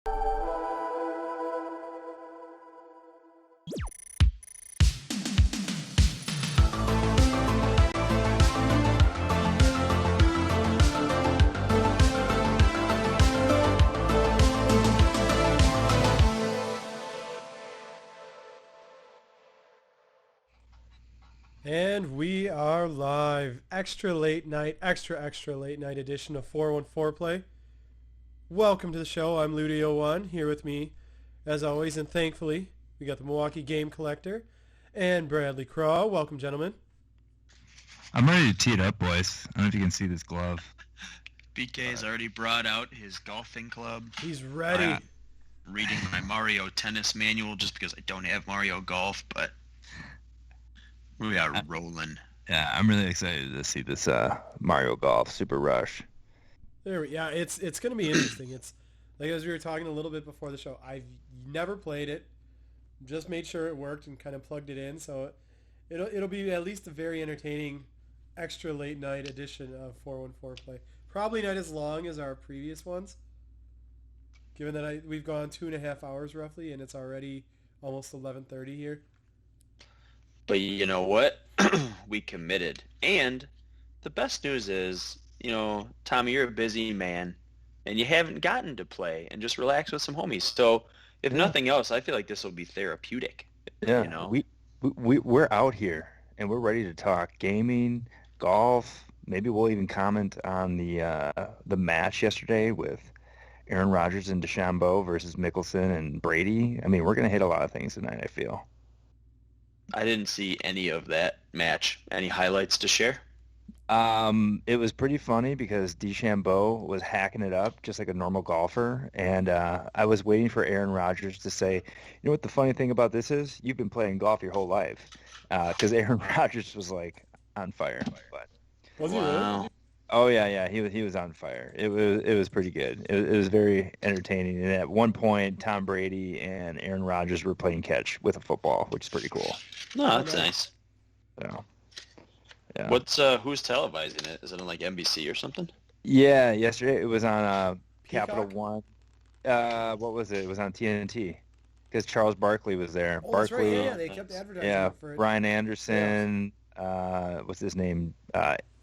And we are live. Extra late night, extra late night edition of 414 Play. Welcome to the show. I'm Ludio1 here with me, as always, and thankfully, we got the Milwaukee Game Collector and Bradley Craw. Welcome, gentlemen. I'm ready to tee it up, boys. I don't know if you can see this glove. BK has already brought out his golfing club. He's ready. Reading my Mario Tennis manual just because I don't have Mario Golf, but we are rolling. Yeah, I'm really excited to see this Mario Golf Super Rush. It's going to be interesting. It's like as we were talking a little bit before the show. I've never played it. Just made sure it worked and kind of plugged it in. So it'll be at least a very entertaining extra late night edition of 414 Play. Probably not as long as our previous ones, given that we've gone 2.5 hours roughly, and it's already almost 11:30 here. But you know what? We committed. And the best news is, Tommy, you're a busy man, and you haven't gotten to play and just relax with some homies. So if nothing else, I feel like this will be therapeutic. Yeah, we're out here, and we're ready to talk gaming, golf. Maybe we'll even comment on the match yesterday with Aaron Rodgers and DeChambeau versus Mickelson and Brady. I mean, we're going to hit a lot of things tonight, I feel. I didn't see any of that match. Any highlights to share? It was pretty funny because DeChambeau was hacking it up just like a normal golfer, and I was waiting for Aaron Rodgers to say, you know what the funny thing about this is? You've been playing golf your whole life, because Aaron Rodgers was like on fire. But Was he really? oh yeah, he was on fire. It was pretty good. It was very entertaining. And at one point, Tom Brady and Aaron Rodgers were playing catch with a football, which is pretty cool. No, that's nice. So, yeah. Who's televising it? Is it on like NBC or something? Yeah, yesterday it was on Capital Peacock? One. What was it? It was on TNT because Charles Barkley was there. Oh, that's right. Barkley, Yeah, they kept advertising yeah, for it. Brian Anderson. What's his name?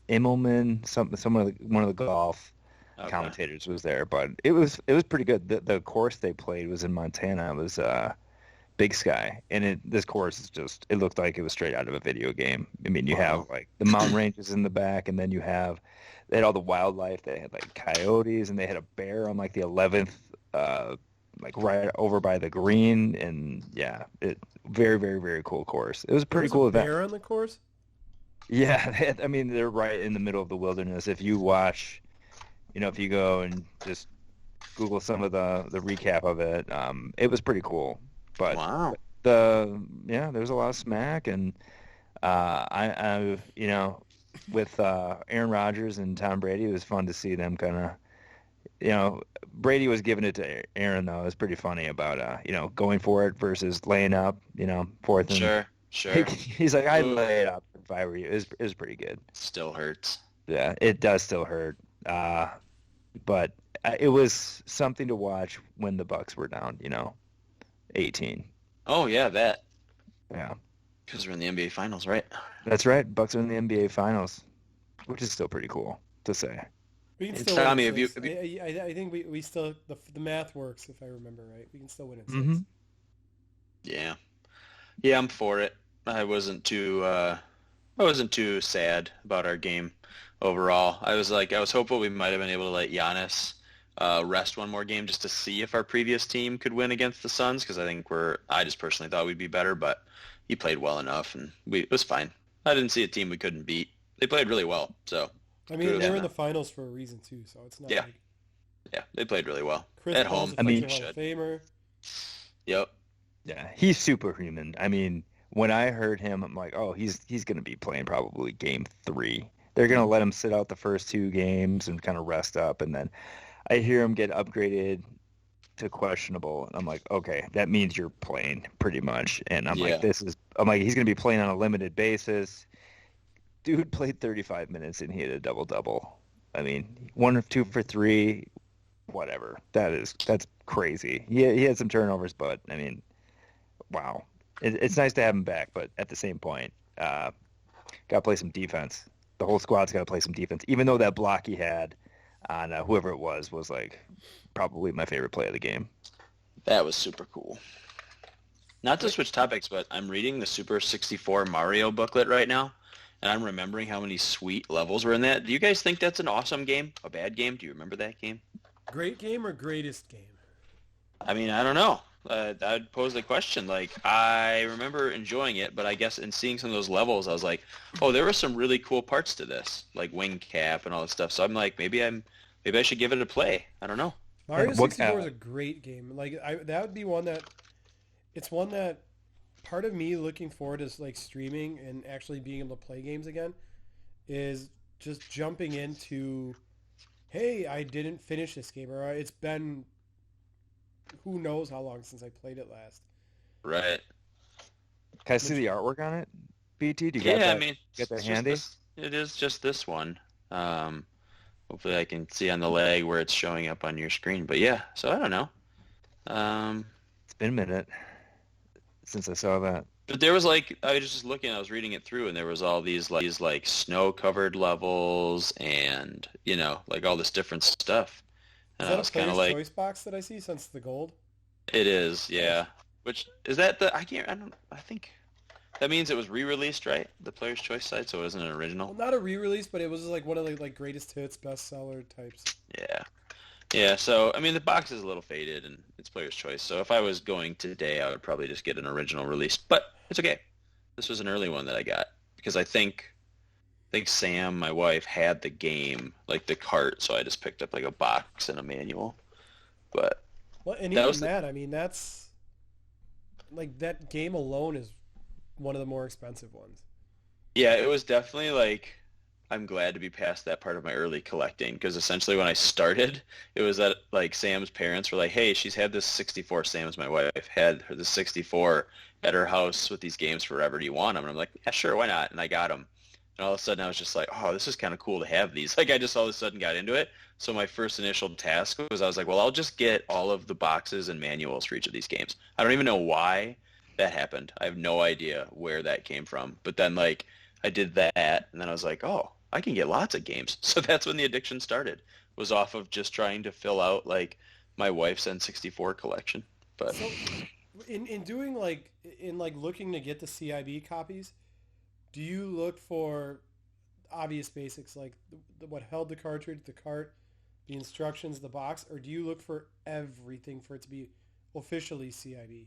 Immelman. One of the golf Okay. commentators was there, but it was pretty good. The course they played was in Montana. It was Big Sky, and this course is it looked like it was straight out of a video game. I mean, you have like the mountain ranges in the back, and then they had all the wildlife. They had like coyotes, and they had a bear on like the 11th, like right over by the green, and yeah, very, very, very cool course. It was a pretty cool event. Bear on the course? Yeah, they're right in the middle of the wilderness. If you watch, if you go and just Google some of the recap of it, it was pretty cool. But Wow. there's a lot of smack, and I with Aaron Rodgers and Tom Brady, it was fun to see them kind of, Brady was giving it to Aaron though. It was pretty funny about going for it versus laying up, fourth and Sure. he's like, I'd lay it up if I were you. It was pretty good. Still hurts. Yeah, it does still hurt. But it was something to watch when the Bucks were down, 18. Oh yeah, that. Yeah, Because we're in the NBA Finals, right? that's right. Bucks are in the NBA Finals, which is still pretty cool to say. We can Hey, still Tommy, win in have six. I think we still the math works if I remember right. We can still win in 6. Mhm. Yeah. Yeah, I'm for it. I wasn't too sad about our game overall. I was hopeful we might have been able to let Giannis rest one more game just to see if our previous team could win against the Suns, because I just personally thought we'd be better, but he played well enough and it was fine. I didn't see a team we couldn't beat. They played really well, so I mean, kudos they to were in them. the finals for a reason too, so it's not Yeah. like Yeah, they played really well. Chris At Paul's home. a I mean- future Hall of Famer. Yep. Yeah, he's superhuman. I mean, when I heard him, I'm like, oh, he's going to be playing probably game 3. They're going to let him sit out the first 2 games and kind of rest up, and then I hear him get upgraded to questionable, and I'm like, okay, that means you're playing pretty much. And I'm Yeah. like, he's going to be playing on a limited basis. Dude played 35 minutes and he had a double-double. I mean, 1 of 2 for 3, whatever. That's crazy. He had some turnovers, but I mean, wow. It's nice to have him back, but at the same point, got to play some defense. The whole squad's got to play some defense. Even though that block he had on whoever it was like probably my favorite play of the game. That was super cool. Not to switch topics, but I'm reading the Super 64 Mario booklet right now, and I'm remembering how many sweet levels were in that. Do you guys think that's an awesome game? A bad game? Do you remember that game? Great game or greatest game? I mean, I don't know. I'd pose the question. Like, I remember enjoying it, but I guess in seeing some of those levels, I was like, oh, there were some really cool parts to this, like wing cap and all that stuff. So I'm like, maybe I should give it a play. I don't know. Mario 64 is a great game. Like, that would be one that, it's one that part of me looking forward to like streaming and actually being able to play games again is just jumping into, hey, I didn't finish this game, or it's been who knows how long since I played it last. Right. Can I see the artwork on it? BT, do you Yeah, got that? I mean, Get that it's handy? it is just this one. Hopefully I can see on the leg where it's showing up on your screen. But yeah, so I don't know. It's been a minute since I saw that. But there was like, I was just looking, I was reading it through, and there was all these like snow-covered levels and, you know, like all this different stuff. Is And I that was a kind of player's like, choice box that I see since the gold? it is, yeah. Which, is that I think that means it was re-released, right? The Player's Choice side, so it wasn't an Well, original? not a re-release, but it was like one of the like greatest hits, bestseller types. Yeah. Yeah, so, I mean, the box is a little faded, and it's Player's Choice. So if I was going today, I would probably just get an original release. But it's okay. This was an early one that I got, because I think Sam, my wife, had the game, like the cart, so I just picked up like a box and a manual. But Well, and That even was the- that, I mean, that's like that game alone is one of the more expensive ones. yeah, it was definitely like, I'm glad to be past that part of my early collecting, because essentially when I started, it was that like Sam's parents were like, hey, she's had this 64, Sam's my wife, had the 64 at her house with these games forever. Do you want them? And I'm like, yeah, sure, why not? And I got them. And all of a sudden I was just like, oh, this is kind of cool to have these. Like I just all of a sudden got into it. So my first initial task was I was like, well, I'll just get all of the boxes and manuals for each of these games. I don't even know why that happened. I have no idea where that came from. But then like I did that, and then I was like, oh, I can get lots of games. So that's when the addiction started, was off of just trying to fill out like my wife's N64 collection. But So, in doing like in like looking to get the CIB copies, do you look for obvious basics like what held the cartridge, the cart, the instructions, the box, or do you look for everything for it to be officially CIB?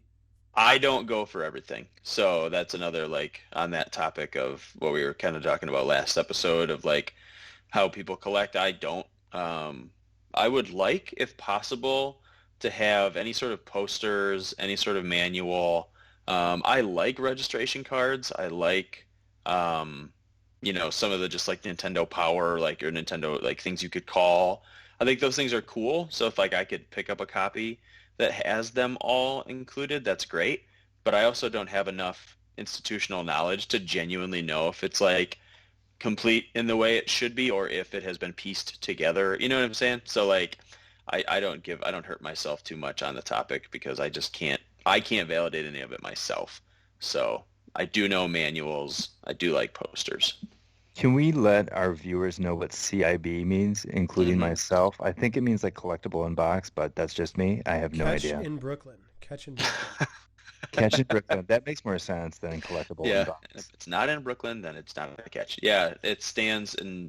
I don't go for everything. So that's another, like, on that topic of what we were kind of talking about last episode of like how people collect. I don't. I would like, if possible, to have any sort of posters, any sort of manual. I like registration cards. I like, you know, some of the just like Nintendo Power, like your Nintendo, like things you could call. I think those things are cool. So if like I could pick up a copy that has them all included, that's great. But I also don't have enough institutional knowledge to genuinely know if it's like complete in the way it should be or if it has been pieced together. You know what I'm saying? So like I don't hurt myself too much on the topic because I can't validate any of it myself. So I do know manuals. I do like posters. Can we let our viewers know what CIB means, including Mhm. myself? I think it means like collectible in box, but that's just me. I have no Catch idea. in Brooklyn. Catch in Brooklyn. Catch in Brooklyn. That makes more sense than collectible in Yeah, box. if it's not in Brooklyn, then it's not a catch. Yeah, it stands in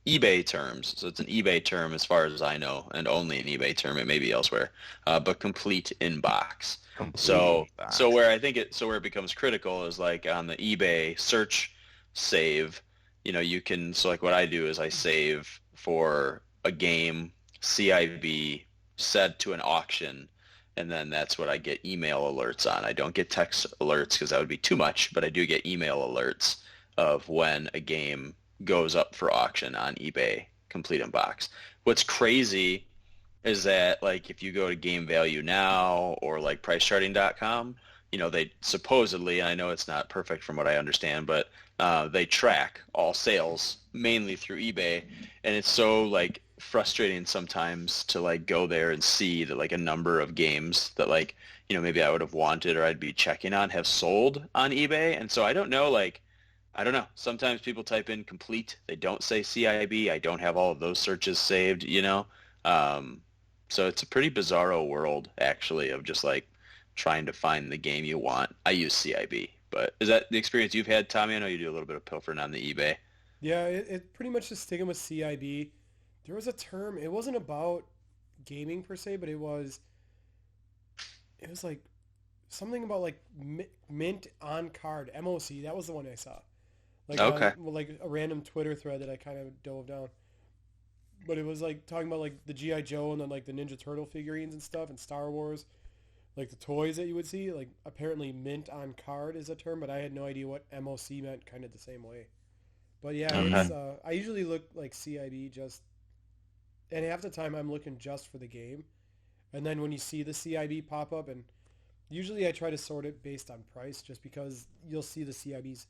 eBay terms. So it's an eBay term as far as I know, and only an eBay term. It may be elsewhere, but complete in box. So Complete box. so where I think where it becomes critical is like on the eBay search save, you know, you can, so like what I do is I save for a game CIB set to an auction, and then that's what I get email alerts on. I don't get text alerts because that would be too much, but I do get email alerts of when a game goes up for auction on eBay complete in box. What's crazy is that like if you go to Game Value Now or like PriceCharting.com, you know, they supposedly, and I know it's not perfect from what I understand, but they track all sales mainly through eBay, and it's so like frustrating sometimes to like go there and see that like a number of games that like, maybe I would have wanted or I'd be checking on have sold on eBay. And so I don't know, like, I don't know. Sometimes people type in complete. They don't say CIB. I don't have all of those searches saved. So it's a pretty bizarro world actually of just like trying to find the game you want. I use CIB, but is that the experience you've had, Tommy? I know you do a little bit of pilfering on the eBay. Yeah, it pretty much just sticking with CIB. There was a term. It wasn't about gaming per se, but it was like something about like mint on card MOC. That was the one I saw. Like Okay. like a random Twitter thread that I kind of dove down. But it was like talking about like the GI Joe and then like the Ninja Turtle figurines and stuff and Star Wars, like the toys that you would see. Like apparently mint on card is a term, but I had no idea what MOC meant. Kind of the same way. But yeah, Okay. it's I usually look like CIB just, and half the time I'm looking just for the game, and then when you see the CIB pop up, and usually I try to sort it based on price, just because you'll see the CIBs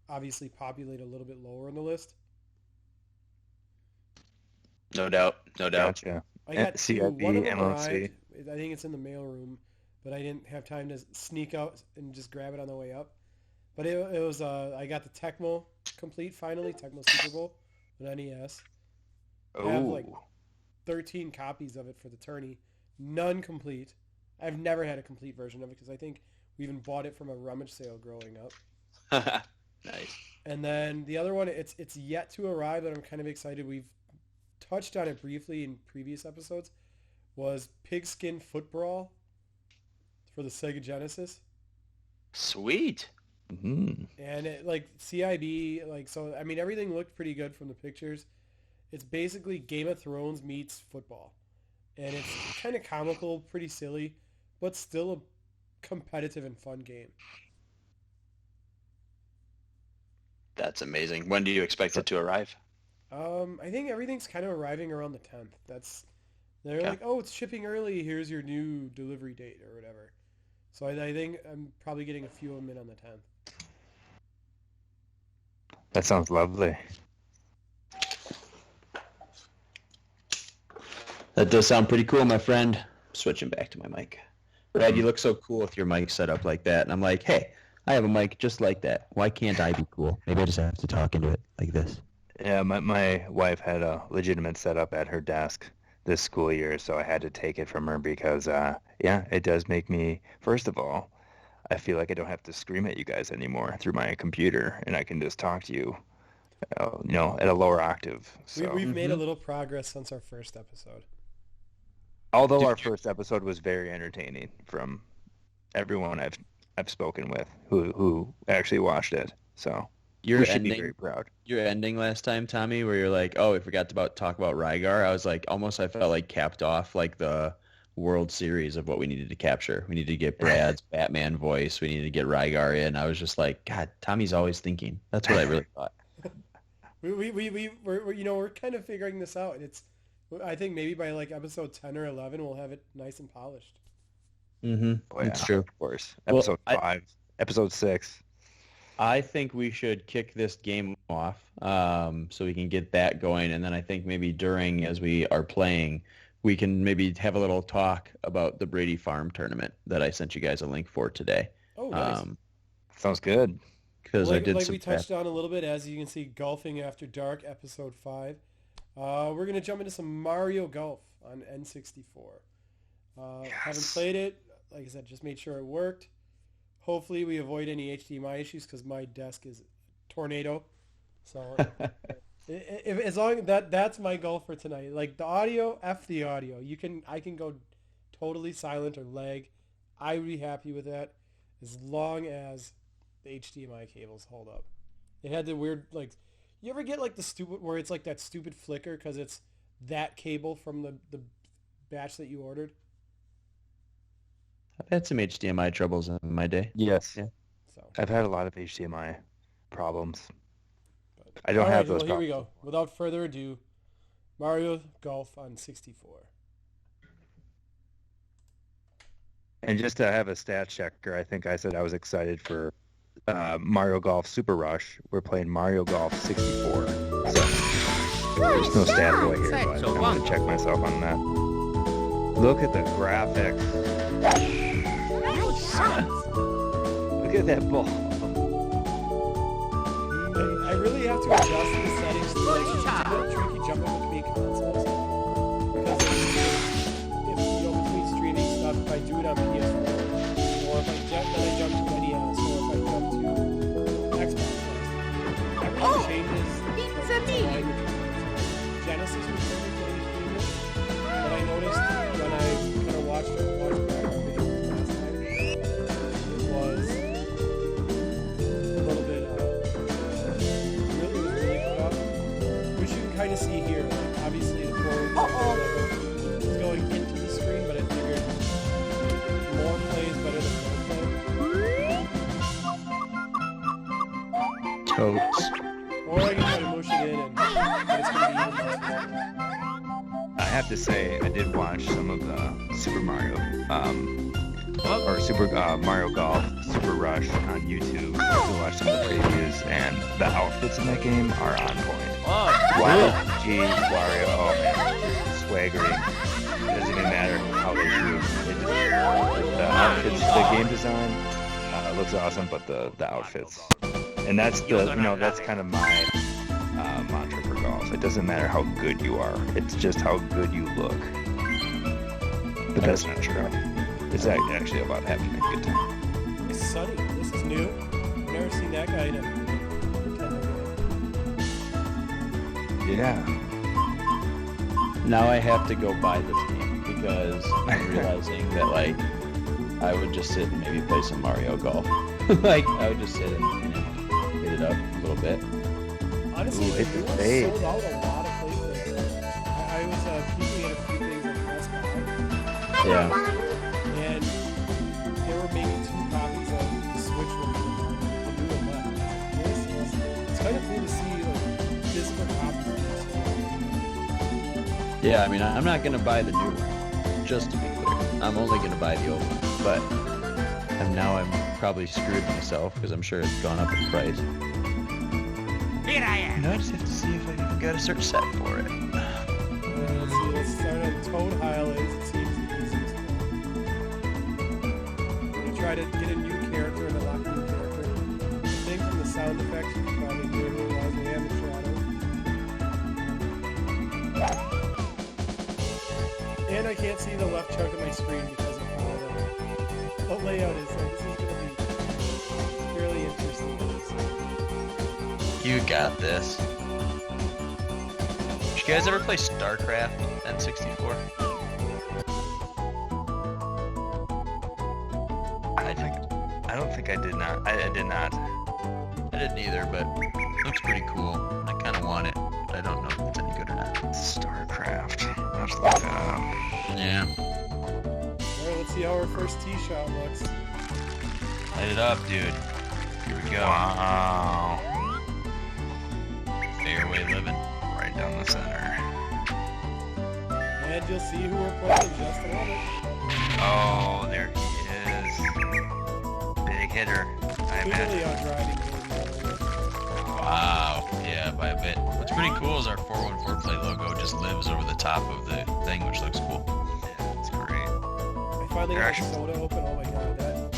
obviously populate a little bit lower in the list. No doubt. No doubt. Gotcha. I got two. CIB, One of them MLC. arrived. I think it's in the mail room, but I didn't have time to sneak out and just grab it on the way up. But it was I got the Tecmo complete finally, Tecmo Super Bowl on NES. I have like Oh, 13 copies of it for the tourney, none complete. I've never had a complete version of it because I think we even bought it from a rummage sale growing up. Nice. And then the other one, it's yet to arrive, but I'm kind of excited. We've touched on it briefly in previous episodes. Was Pigskin Footbrawl for the Sega Genesis, Sweet. mhm. and it like CIB like so. I mean, everything looked pretty good from the pictures. It's basically Game of Thrones meets football, and it's kind of comical, pretty silly, but still a competitive and fun game. That's amazing. When do you expect it to arrive? I think everything's kind of arriving around the 10th. They're Okay. like, oh, it's shipping early. Here's your new delivery date or whatever. So I think I'm probably getting a few of them in on the 10th. That sounds lovely. That does sound pretty cool, my friend. Switching back to my mic. Brad, you look so cool with your mic set up like that. And I'm like, hey, I have a mic just like that. Why can't I be cool? Maybe I just have to talk into it like this. Yeah, my wife had a legitimate setup at her desk this school year, so I had to take it from her because, yeah, it does make me, first of all, I feel like I don't have to scream at you guys anymore through my computer, and I can just talk to you, at a lower octave. So, We've made a little progress since our first episode. although our first episode was very entertaining from everyone I've spoken with who actually watched it, so Your we should be ending, very proud. your ending last time, Tommy, where you're like, oh, we forgot to talk about Rygar. I was like, almost I felt like capped off like the World Series of what we needed to capture. We needed to get Brad's Batman voice. We needed to get Rygar in. I was just like, God, Tommy's always thinking. That's what I really thought. We're kind of figuring this out. I think maybe by like episode 10 or 11 we'll have it nice and polished. Mm-hmm. Oh, yeah, It's true. of course. Well, Episode 5, episode 6. I think we should kick this game off so we can get that going. And then I think maybe during, as we are playing, we can maybe have a little talk about the Brady Farm tournament that I sent you guys a link for today. Oh, nice. Sounds good. Because I did like some we touched on a little bit, as you can see, Golfing After Dark, episode 5. We're going to jump into some Mario Golf on N64. Haven't played it. Like I said, just made sure it worked. Hopefully we avoid any HDMI issues because my desk is a tornado. So as long that's my goal for tonight. Like the audio, F the audio. I can go totally silent or lag. I would be happy with that as long as the HDMI cables hold up. It had the weird, like, you ever get like the stupid, where it's like that stupid flicker because it's that cable from the batch that you ordered? I've had some HDMI troubles in my day. Yes. Yeah. So I've had a lot of HDMI problems. I don't all right, have those well, here we problems. go. Without further ado, Mario Golf on 64. And just to have a stat checker, I think I said I was excited for Mario Golf Super Rush. We're playing Mario Golf 64. So There's no stat boy here, but I'm going to check myself on that. Look at the graphics. Look at that ball. I really have to adjust the settings to like it's a bit tricky jumping between consoles. Because if you know between streaming stuff, if I do it on PS4, or if I jump to NES, or if I jump to Xbox, that really changes the line between Genesis was perfect when you streamed it, but I noticed when I kind of watched back the video last time, it was a little bit really put up, which you can kind of see here. Like, obviously the forward is going into the screen, but I figured more plays better than no play. Totes. Or I can try to mush it in and but it's going to be in this I have to say, I did watch some of the Super Mario, or Super Mario Golf Super Rush on YouTube. To watch some of the previews, and the outfits in that game are on point. Waluigi, Wario, oh man, swaggering. It doesn't even matter how they do. The outfits, the game design looks awesome, but the outfits, and that's that's kind of my mantra for golf. It doesn't matter how good you are; it's just how good you look. But that's not true. It's actually about having a good time. It's sunny. This is new. I've never seen that guy in a Yeah. Now I have to go buy this game because I'm realizing that like I would just sit and maybe play some Mario Golf. Like I would just sit and hit it up a little bit. Honestly, Ooh, it hit the was fade. sold out a lot of places. I was peeking at a few things at Best Buy, Yeah. and there were maybe 2 copies of the Switch version of Mario, the new one left. It's kind of cool to see like physical copies of this. Yeah, I mean I'm not gonna buy the new one, just to be clear. I'm only gonna buy the old one. But I'm probably screwed myself because I'm sure it's gone up in price. Here I am. I just have to see if I even got a certain set for it. Let's see, let's start on Toad Highlands. It seems the easiest one. I'm gonna try to get a new character and unlock a new character. I think from the sound effects you can probably hear who it was. We have the shadow. And I can't see the left chunk of my screen because of how the layout is. So this is gonna be fairly interesting. You got this. Did you guys ever play StarCraft N64? I don't think I did not. I did not. I didn't either, but it looks pretty cool. I kind of want it, but I don't know if it's any good or not. StarCraft. I'll have to look that up. Yeah. Alright, let's see how our first tee shot looks. Light it up, dude. Here we go. Wow. Fairway living. Right down the center. And you'll see who we're playing in just a moment. Oh, there he is. Big hitter, I Clearly imagine. on driving. Wow. Yeah, by a bit. What's pretty cool is our 414 Play logo just lives over the top of the thing, which looks cool. Yeah, it's great. I finally got the soda open. Oh my god, that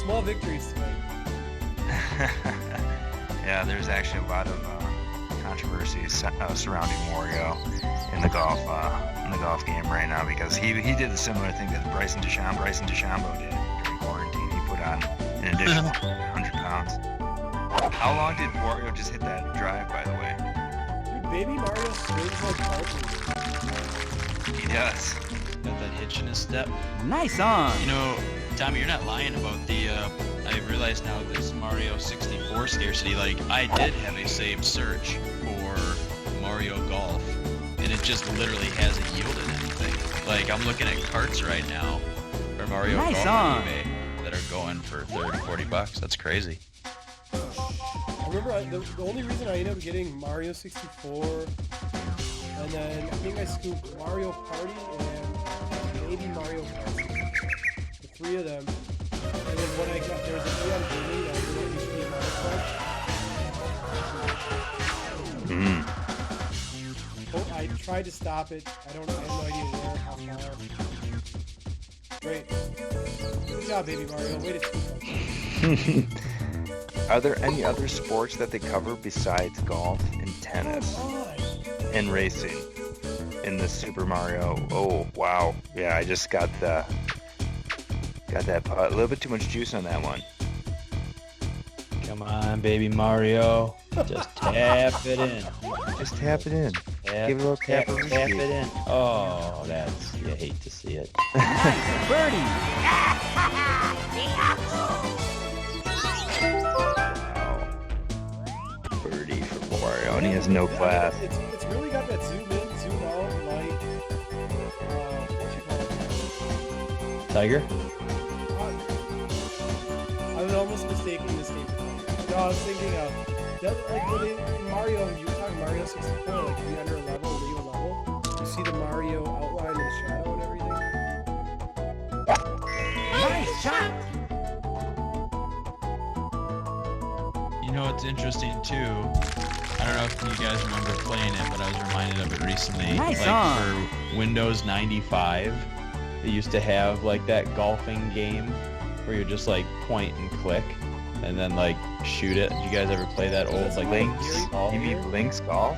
small victories tonight. Yeah, there's actually a lot of controversy surrounding Wario in the golf game right now because he did a similar thing that Bryson DeChambeau did during quarantine. He put on an additional 100 pounds. How long did Wario just hit that drive, by the way? Dude, baby Mario swings like cartridge. He does. Got that hitch in his step. Nice on. You know, Tommy, you're not lying about the, I realize now this Mario 64 scarcity, like, I did have a saved search for Mario Golf, and it just literally hasn't yielded anything. Like, I'm looking at carts right now for Mario Nice Golf on on. eBay that are going for 30, 40 bucks. That's crazy. I remember the only reason I ended up getting Mario 64, and then I think I scooped Mario Party and maybe Mario Kart. The 3 of them. And then when I got, there was a day on Disney that I really used to be Mario Kart. tried to stop it. I have no idea where, how far. Great. Good job, Baby Mario. Way to Are there any other sports that they cover besides golf and tennis and racing in the Super Mario? Oh, wow. Yeah, I just got that a little bit too much juice on that one. Come on, Baby Mario. Just tap it in. Just tap it in. Tap, Give it a little tap of tap it in. Oh, you hate to see it. Birdie. Wow. Birdie for Mario, and he has no class. It's really got that zoom in, zoom out, like, what you call it? Tiger? I was almost mistaking this game for Tiger. No, I was thinking of, like when in Mario, you were talking Mario 64, like if you enter a level, leave a level, you see the Mario outline and the shadow and everything. Nice shot. You know what's interesting too? I don't know if you guys remember playing it, but I was reminded of it recently. Nice like on. for Windows 95, They used to have like that golfing game where you're just like point and click and then like shoot it. Did you guys ever play that old like Link's? golf? You mean Link's Golf?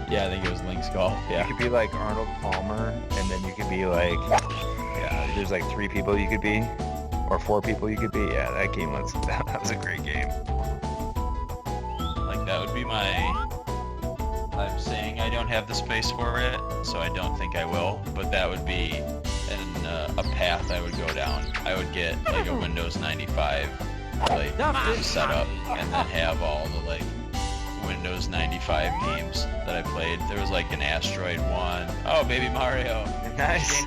Yeah, I think it was Link's Golf. You Yeah. could be like Arnold Palmer, and then you could be like, yeah, there's like 3 people you could be, or 4 people you could be. Yeah, that game was that was a great game. like that would be I'm saying I don't have the space for it, so I don't think I will, but that would be a path I would go down. I would get like a Windows 95 like set up and then have all the like Windows 95 games that I played. There was like an Asteroid one. Oh, Baby Mario. Nice.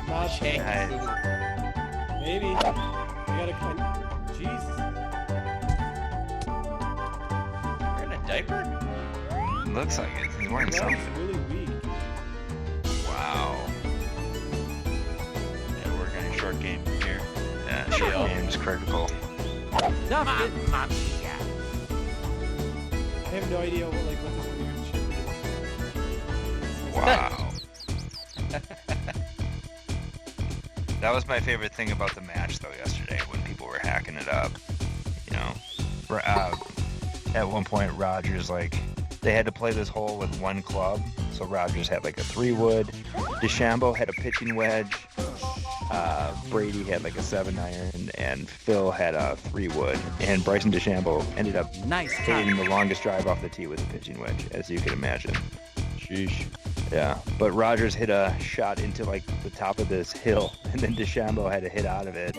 Not Shanky Nice. Boo. Maybe. You gotta kind Jesus. You're in a diaper? Looks like it. He's wearing That something. was really weak. Wow. Yeah, we're working on a short game here. Yeah, short Yeah. game's critical. Stuffed it. I have no idea what this weird shit is. Wow. That was my favorite thing about the match, though, yesterday, when people were hacking it up. You know, at one point, Rogers, they had to play this hole with one club. So Rogers had like a 3-wood. DeChambeau had a pitching wedge. Brady had like a 7-iron, and Phil had a 3-wood. And Bryson DeChambeau ended up Nice hitting the longest drive off the tee with a pitching wedge, as you can imagine. Sheesh. Yeah, but Rogers hit a shot into like the top of this hill, and then DeChambeau had to hit out of it.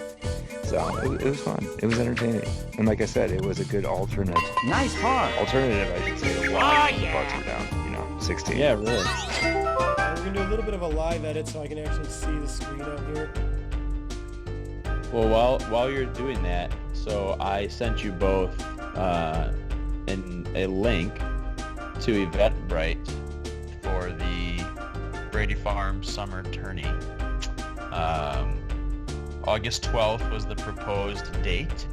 So it was fun. It was entertaining, and like I said, it was a good alternative, Nice par. I should say, to why the Bucks were down. 16. Yeah, really. We're gonna do a little bit of a live edit so I can actually see the screen out here. Well, while you're doing that, so I sent you both a link to Eventbrite For the Brady Farm Summer Tourney. August 12th was the proposed date.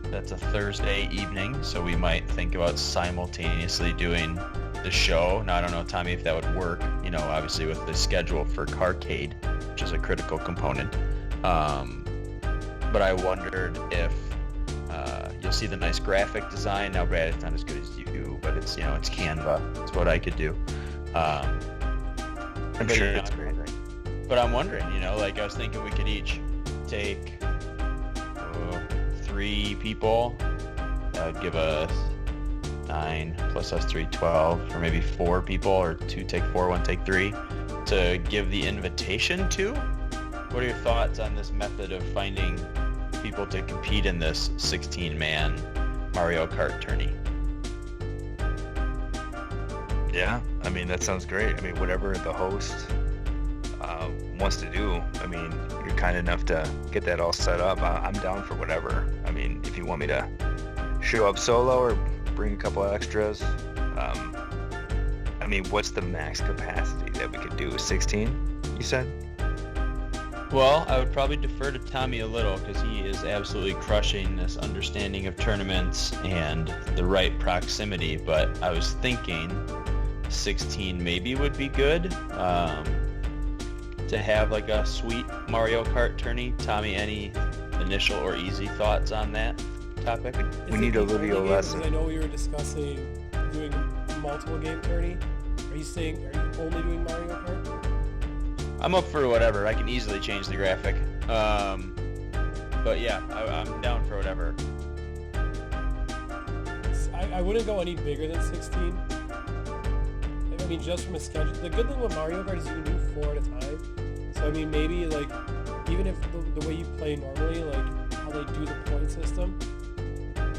That's a Thursday evening, so we might think about simultaneously doing the show. Now, I don't know, Tommy, if that would work, obviously with the schedule for Carcade, which is a critical component. But I wondered if you'll see the nice graphic design. Now, Brad, it's not as good as you, but it's, it's Canva. It's what I could do. I'm but, sure you know, it's great. But I'm wondering, I was thinking we could each take 3 people. That would give us 9 plus us 3, 12, or maybe 4 people, or 2 take 4, 1 take 3, to give the invitation to. What are your thoughts on this method of finding people to compete in this 16-man Mario Kart tourney? Yeah, that sounds great. Whatever the host wants to do, you're kind enough to get that all set up. I'm down for whatever. If you want me to show up solo or bring a couple of extras, what's the max capacity that we could do? 16, you said? Well, I would probably defer to Tommy a little because he is absolutely crushing this understanding of tournaments and the right proximity, but I was thinking 16 maybe would be good. To have like a sweet Mario Kart tourney. Tommy, any initial or easy thoughts on that topic? We Is need it a the Livio only game? lesson. Because I know we were discussing doing a multiple game tourney. Are you only doing Mario Kart? I'm up for whatever. I can easily change the graphic. But yeah, I'm down for whatever. I wouldn't go any bigger than 16. I mean, just from a schedule. The good thing with Mario Kart is you can do 4 at a time. So I mean, maybe like, even if the way you play normally, like how they do the point system,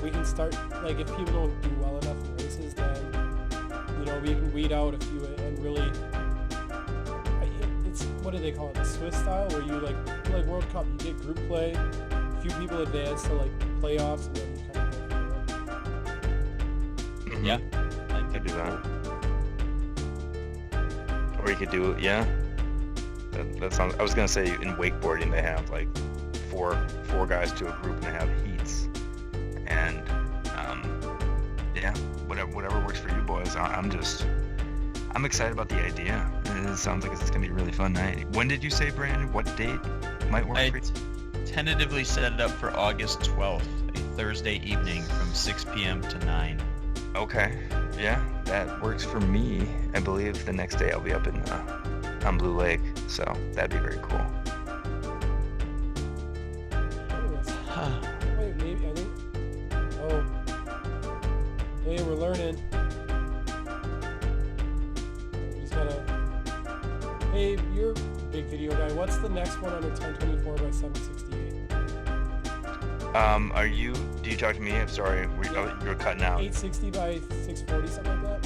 we can start, like if people don't do well enough in races, then, you know, we can weed out a few and really, it's, what do they call it, the Swiss style, where you like World Cup, you get group play, a few people advance to like playoffs, and then you kind of go from there. Yeah, I Could do that. Or you could do, yeah. That sounds. I was gonna say in wakeboarding they have like four guys to a group and they have heats, and yeah, whatever works for you boys. I'm excited about the idea. It sounds like it's gonna be a really fun night. When did you say, Brandon? What date might work I for you? tentatively set it up for August 12th, a Thursday evening from 6 p.m. to 9. Okay, yeah, that works for me. I believe the next day I'll be up in on Blue Lake, so that'd be very cool. Wait, maybe, I think, oh, hey, we're learning. We just gotta, hey, you're a big video guy, what's the next one under 1024 by 768? Do you talk to me? I'm sorry, you're cutting out. 860 by 640, something like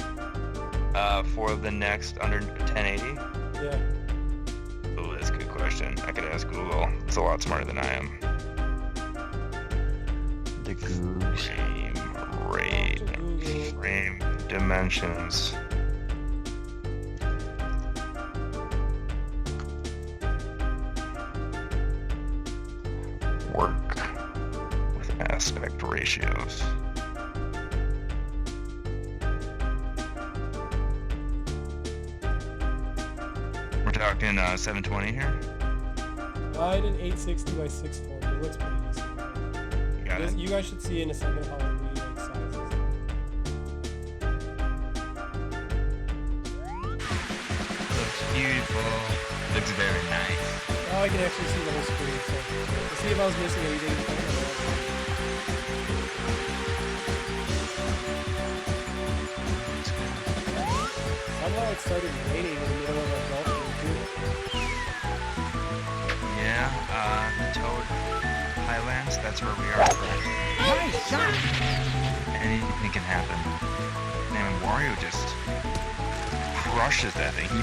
that? For the next under 1080? Yeah. Oh, that's a good question. I could ask Google. It's a lot smarter than I am. The goose. Frame rate, Google. frame dimensions. Work with aspect ratios. We're talking 720 here. I did 860 by 640, it looks pretty decent. You got it. You guys should see in a second how we like sizes. Looks beautiful. Looks very nice. Now I can actually see the whole screen, so let's see if I was missing anything. Somehow it started raining in the middle of our golf game too. Yeah, the Toad Highlands, that's where we are. Nice shot. Anything can happen. Man, Wario just crushes that thing. He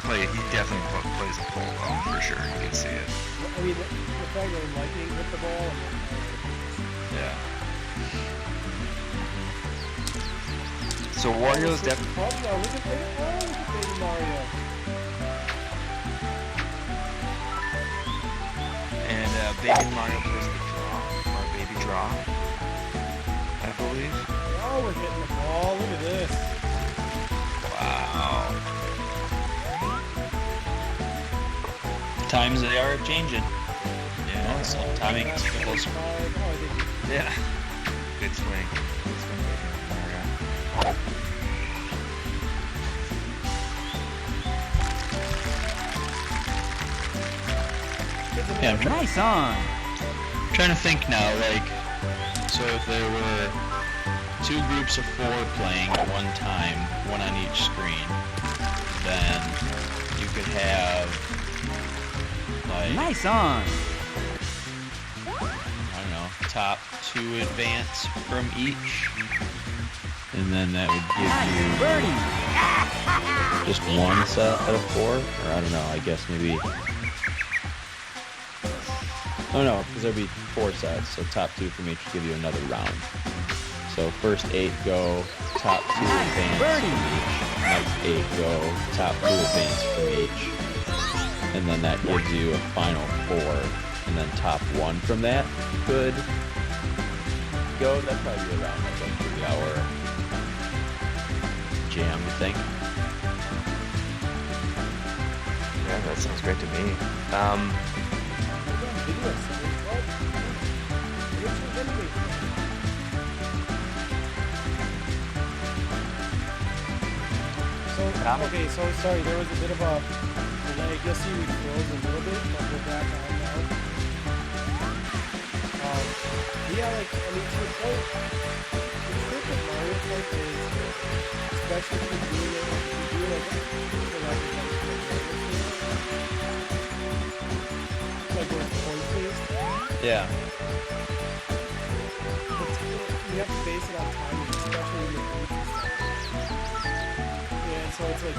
definitely plays the pole well, for sure. You can see it. I mean, the fact that lightning hit the ball. Yeah. So Wario's definitely. Oh, no, look at baby Mario. And Baby Mario plays the draw, or Baby Draw, I believe. Oh, we're hitting the ball. Look at this. Wow. Times they are changing. Yeah. So Tommy gets closer. Oh, I think Yeah. Good swing. Good swing, Baby Mario. Yeah, I'm Nice on. trying to think now, like, so if there were 2 groups of 4 playing at one time, one on each screen, then you could have, like, Nice on. I don't know, top 2 advance from each, and then that would Nice give birdie. you Just one set out of 4? Or I don't know, I guess maybe... Oh no, because there'd be 4 sets, so top 2 from each would give you another round. So first 8 go, top 2 Nice advance birdie. from each. Next 8 go, top 2 advance from each. And then that gives you a final 4. And then top 1 from that could go, that'd probably be around like a 3-hour jam, you think? Yeah, that sounds great to me. Okay, so sorry, there was a bit of a delay. You'll see we froze a little bit, but we're back on now. Yeah, like, I mean, to the point, the trick with Mario Kart is, especially if you're doing it, if you do like, like where it's point-based, Yeah. you have to base it on timing, especially when you're doing stuff. Yeah, so it's like,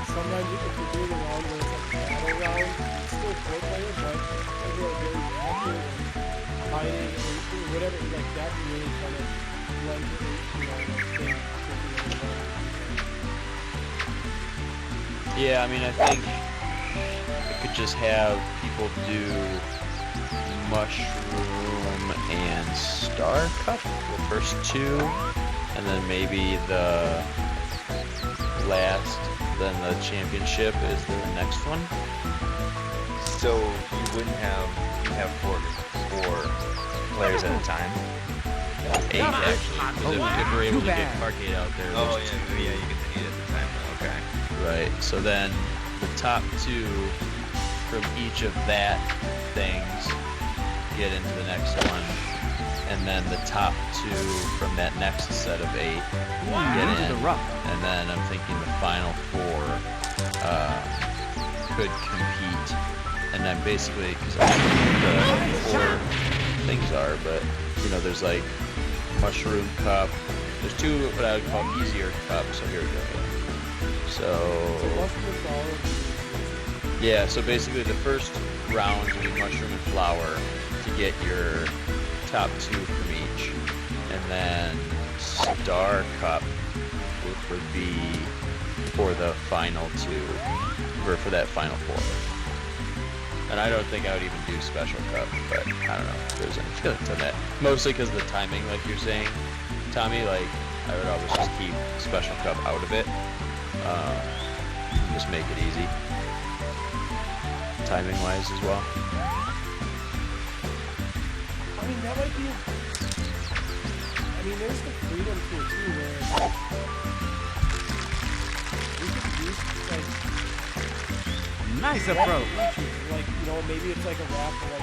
sometimes if you're doing it wrong where it's like a battle round, it's still four players, but if you're very active and hiding or whatever, like that can really kind of blend the thing. Yeah, I mean, I think it could just have people do Mushroom and Star Cup, the first two, and then maybe the last, then the championship is the next one. So you wouldn't have four players at a time. 8 actually, because if we're able to get Parkade out there. Oh there's yeah, you get the 8 at the time. Okay. Right, so then the top 2 from each of that things get into the next one, and then the top 2 from that next set of 8 get in, and then I'm thinking the final 4 could compete, and then basically, because I don't know what the 4 things are, but you know, there's like Mushroom Cup, there's 2 what I would call easier cups, so here we go. So yeah, so basically the first round would be Mushroom and Flower to get your top 2 from each, and then Star Cup would be for the final 2, or for that final 4. And I don't think I would even do Special Cup, but I don't know if there's any feelings on that. Mostly because of the timing, like you're saying, Tommy, like I would always just keep Special Cup out of it. Just make it easy, timing-wise as well. I mean, that might be. I mean, there's the freedom here too, where we could use like Nice approach. like you know, maybe it's like a raffle. Like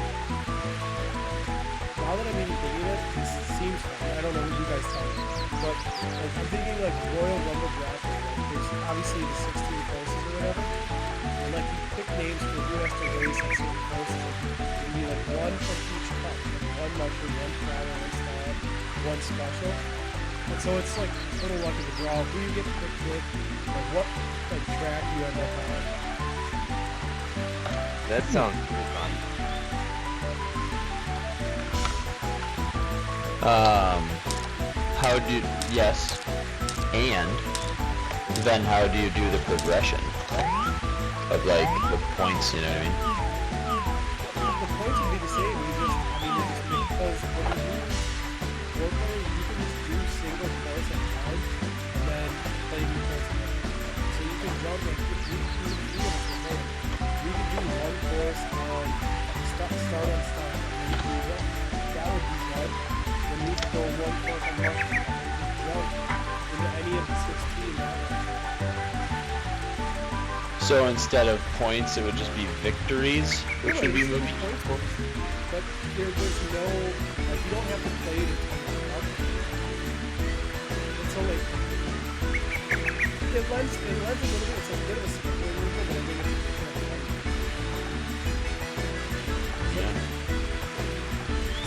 now that I'm even thinking of it, it seems fun. I don't know what you guys tell me, but like I'm thinking like Royal Rumble raffle. Like, there's obviously the 16 courses or whatever, and like you pick names for who has to race at certain courses. Like, maybe like one from each cup, like one mushroom, one flower, one star, one special. And so it's like total luck of the draw. Who you get picked with, like what like track you end up on. That sounds pretty fun. How do yes, and then how do you do the progression of like the points? You know what I mean? The points would be the same. You just, I mean, because when you do four players, you can just do single course at a time, and then play new course. So you can jump like if we could do one course on start on start, and then you do that would be fun. Then we could go one course on mushroom, and then jump into any of the 16. So instead of points, it would just be victories, which would be moving. But there's no, like, you don't have to play it until up. And so, like, it lends a little bit, it's a bit of a skipping movement, but I think it's kind of fun. Yeah.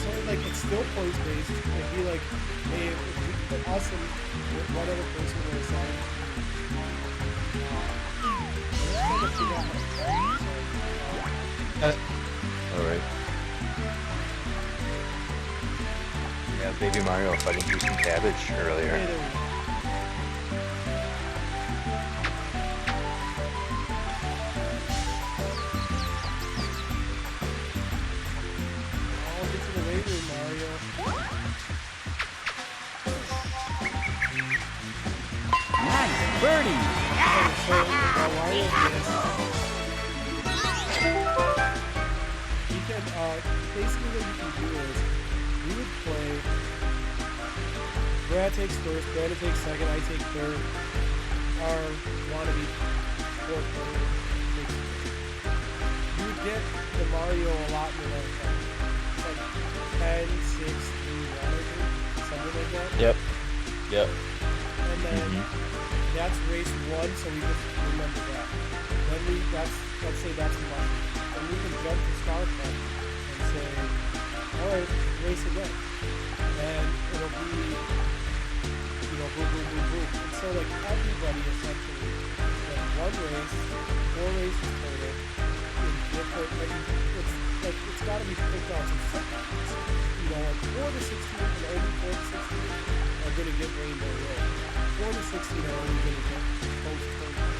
So, like, it's still points based. It'd be like, hey, if we put us and one other person will assign. Alright. Yeah, Baby Mario fighting through some cabbage earlier. I'll get to the weight room, Mario. Nice birdie. So while Wario's missed, you can basically what you can do is we would play. Brad takes first, Brandon takes second, I take third. Our wannabe fourth player takes first. You would get the Mario a lot more time. It's like 10, 6, 3, 1, I think, something like that. Yep. And then that's race 1, so we just remember that. Then let's say that's 1. And we can jump to Star Trek and say, alright, race again. And it'll be, boom, boom, boom, boom. And so like everybody essentially, like 1 race, 4 races total, in different, it's got to be picked out some segments. Like 4 to 16 and only 4 to 16 are going to get Rainbow Road. 4 to 16 are only going to get post-tournament.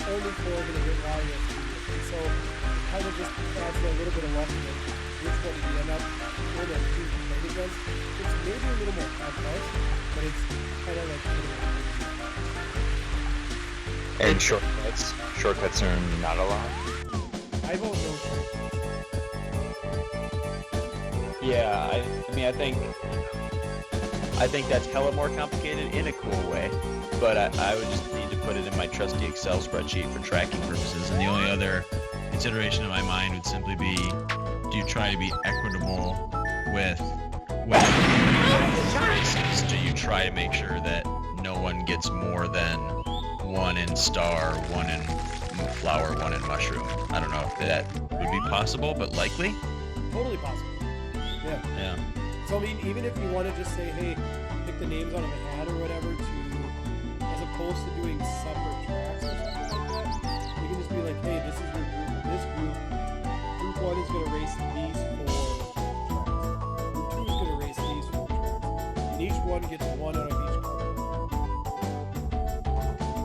Only 4 are going to get Wario 3. And so it kind of just adds a little bit of luck in which one you end up with and who you played against. It's maybe a little more complex, but it's kind of like And shortcuts are not allowed. I vote no shortcuts. Yeah, I think that's hella more complicated in a cool way, but I would just need to put it in my trusty Excel spreadsheet for tracking purposes. And the only other consideration in my mind would simply be, do you try to be equitable with when races? Do you try to make sure that no one gets more than 1 in star, 1 in flower, 1 in mushroom? I don't know if that would be possible, but likely. Totally possible. Yeah. So I mean, even if you want to just say, hey, pick the names out of a hat or whatever, as opposed to doing separate tracks or something like that, you can just be like, hey, this is your group. This group 1 is going to race these 4 tracks. Group 2 is going to race these 4 tracks. And each one gets 1 out of each group.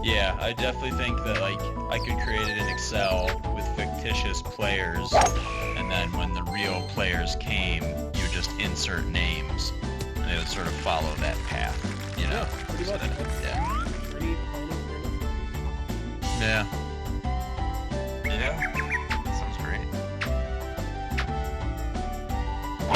Yeah, I definitely think that like I could create it in Excel with fictitious players, and then when the real players came, you just insert names, and it would sort of follow that path, you know? Yeah, pretty much. Yeah. Pretty Yeah. Yeah, sounds great.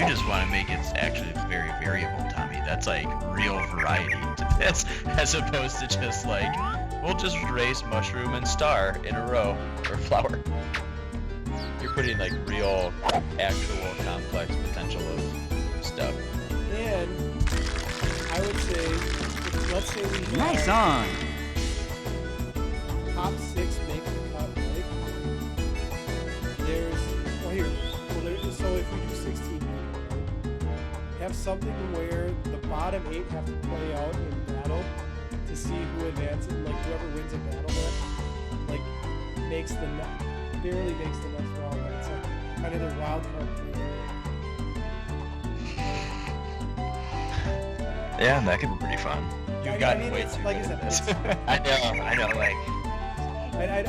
You just want to make it actually very variable, Tommy. That's like real variety to this, as opposed to just like, we'll just race mushroom and star in a row, or flower. You're putting like real, actual, complex potential of stuff. And I would say, let's say we have Nice on. top 6 make the cut, right? There's, so if we do 16 people, have something where the bottom 8 have to play out in battle to see who advances, like whoever wins a battle match, like barely makes the next round, but it's like kind of their wild card thing. Yeah, that could be pretty fun. You've gotten I mean, way it's, too like I good said, at this. I know, like,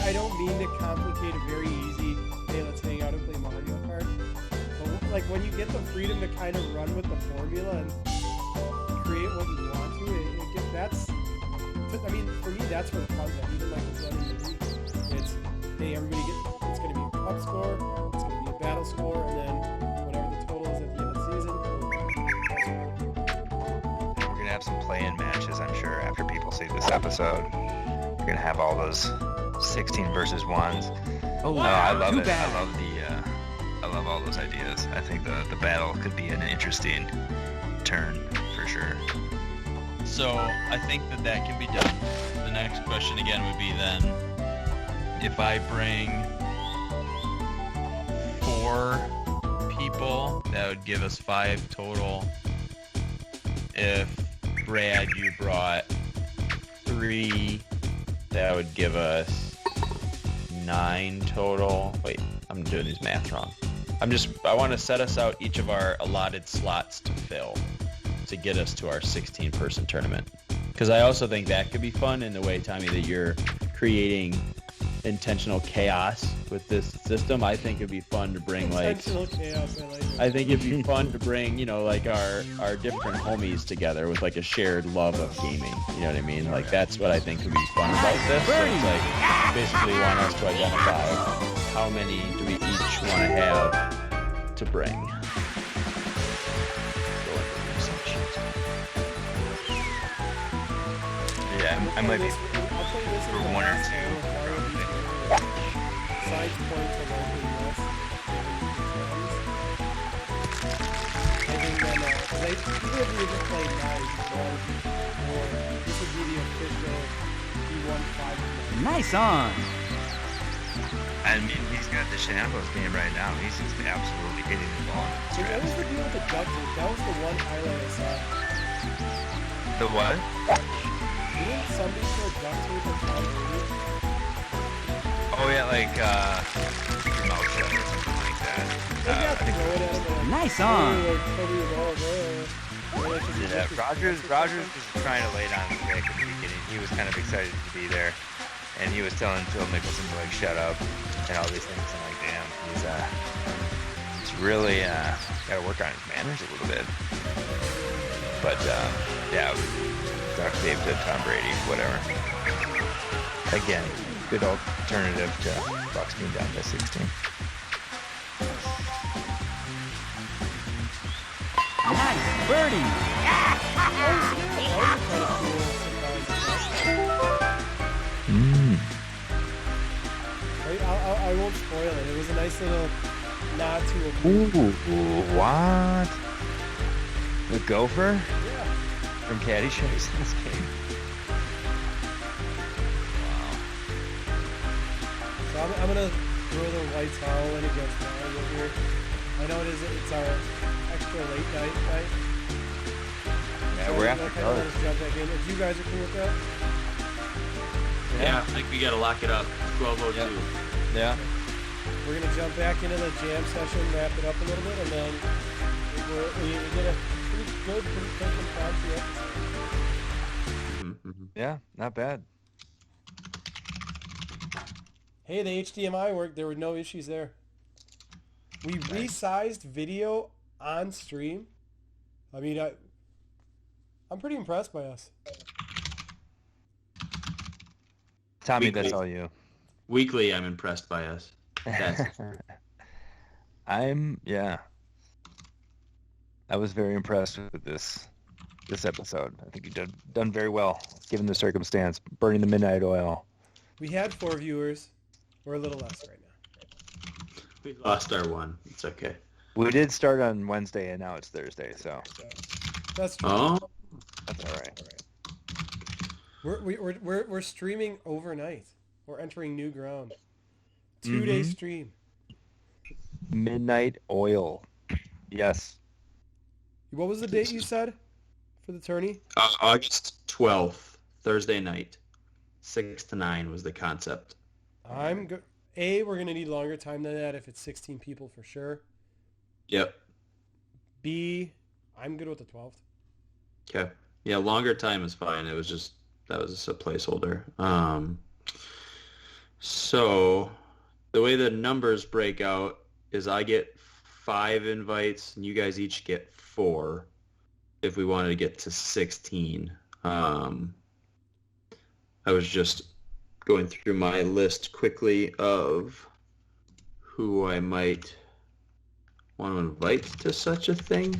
I don't mean to complicate a very easy, hey, let's hang out and play Mario Kart. But like when you get the freedom to kind of run with the formula and create what you want to, I mean, for me, that's where it comes at. Even like with running the league, it's, hey, everybody it's going to be a cup score, it's going to be a battle score, and then whatever the total is at the end of the season. we're gonna have some play-in matches, I'm sure, after people see this episode. We're gonna have all those 16 versus 1s. Oh, No, I love too it. bad. I love all those ideas. I think the battle could be an interesting turn for sure. So I think that can be done. The next question again would be then, if I bring 4 people, that would give us 5 total. If Brad, you brought 3, that would give us 9 total. Wait, I'm doing these math wrong. I want to set us out each of our allotted slots to fill to get us to our 16-person tournament. Because I also think that could be fun in the way, Tommy, that you're creating intentional chaos with this system, I think it'd be fun to bring like Intentional chaos. I like it. I think it'd be fun to bring, like our different homies together with like a shared love of gaming. You know what I mean? Like that's what I think would be fun about this. So it's like basically want us to identify how many do we each want to have to bring. Yeah, I might be I'll play this for in the one or last two, round with Mario Besides point to local US. I think then, even if we just played now, we just won, or this would be the official P1 5. Nice on. I mean, he's got the Shambles game right now. He's just absolutely hitting the ball. So what was the deal with the duct tape? That was the one highlight I saw. The what? Didn't somebody throw duct tape at Tom Brady? Oh yeah, like your mouth shut or something like that. They got I think throw it at him and Nice on. like Kobe was all there. yeah, Rogers was trying to lay down the kick at the beginning. He was kind of excited to be there, and he was telling Phil Mickelson to like shut up and all these things. And like, damn, he's really got to work on his manners a little bit. But yeah, duct tape to Tom Brady, whatever. Again, good alternative to Bucks being down by 16. Nice birdie. I won't spoil it. It was a nice little nod to a Ooh, what? The gopher yeah. from Caddyshack in this game. So I'm gonna throw the white towel in against Mario here. I know it's our extra late night. Yeah, So we're I after kinda dark. wanna jump back in. If you guys are cool with that, Yeah, I think we gotta lock it up. 12:02. Yeah. we're gonna jump back into the jam session, wrap it up a little bit, and then we did a pretty good, pretty quick and prompt episode. Yeah, not bad. Hey, the HDMI worked. There were no issues there. We resized video on stream. I mean, I'm pretty impressed by us. Tommy, Weekly. that's all you. Weekly, I'm impressed by us. That's Yeah. I was very impressed with this episode. I think you done very well, given the circumstance. Burning the midnight oil. We had 4 viewers. We're a little less right now. we lost our one. It's okay. We did start on Wednesday, and now it's Thursday, so That's true. Oh, that's all right. We're streaming overnight. We're entering new ground. 2-day stream. Midnight oil. Yes. What was the date you said for the tourney? August 12th, Thursday night. 6 to 9 was the concept. We're gonna need longer time than that if it's 16 people for sure. Yep. B, I'm good with the 12th. Okay. Yeah, longer time is fine. That was just a placeholder. So the way the numbers break out is I get 5 invites and you guys each get 4 if we wanted to get to 16. I was just going through my list quickly of who I might want to invite to such a thing.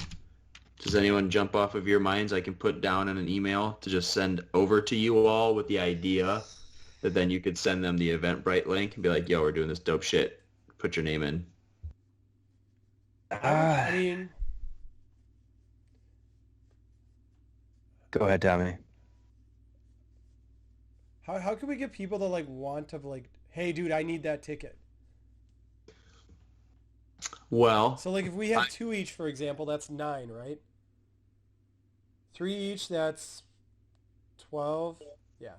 Does anyone jump off of your minds? I can put down in an email to just send over to you all with the idea that then you could send them the Eventbrite link and be like, yo, we're doing this dope shit. Put your name in. I mean, Go ahead, Tommy. how can we get people to like want to like, hey, dude, I need that ticket. Well, So like if we have 2 each, for example, that's 9, right? 3 each, that's 12. Yeah.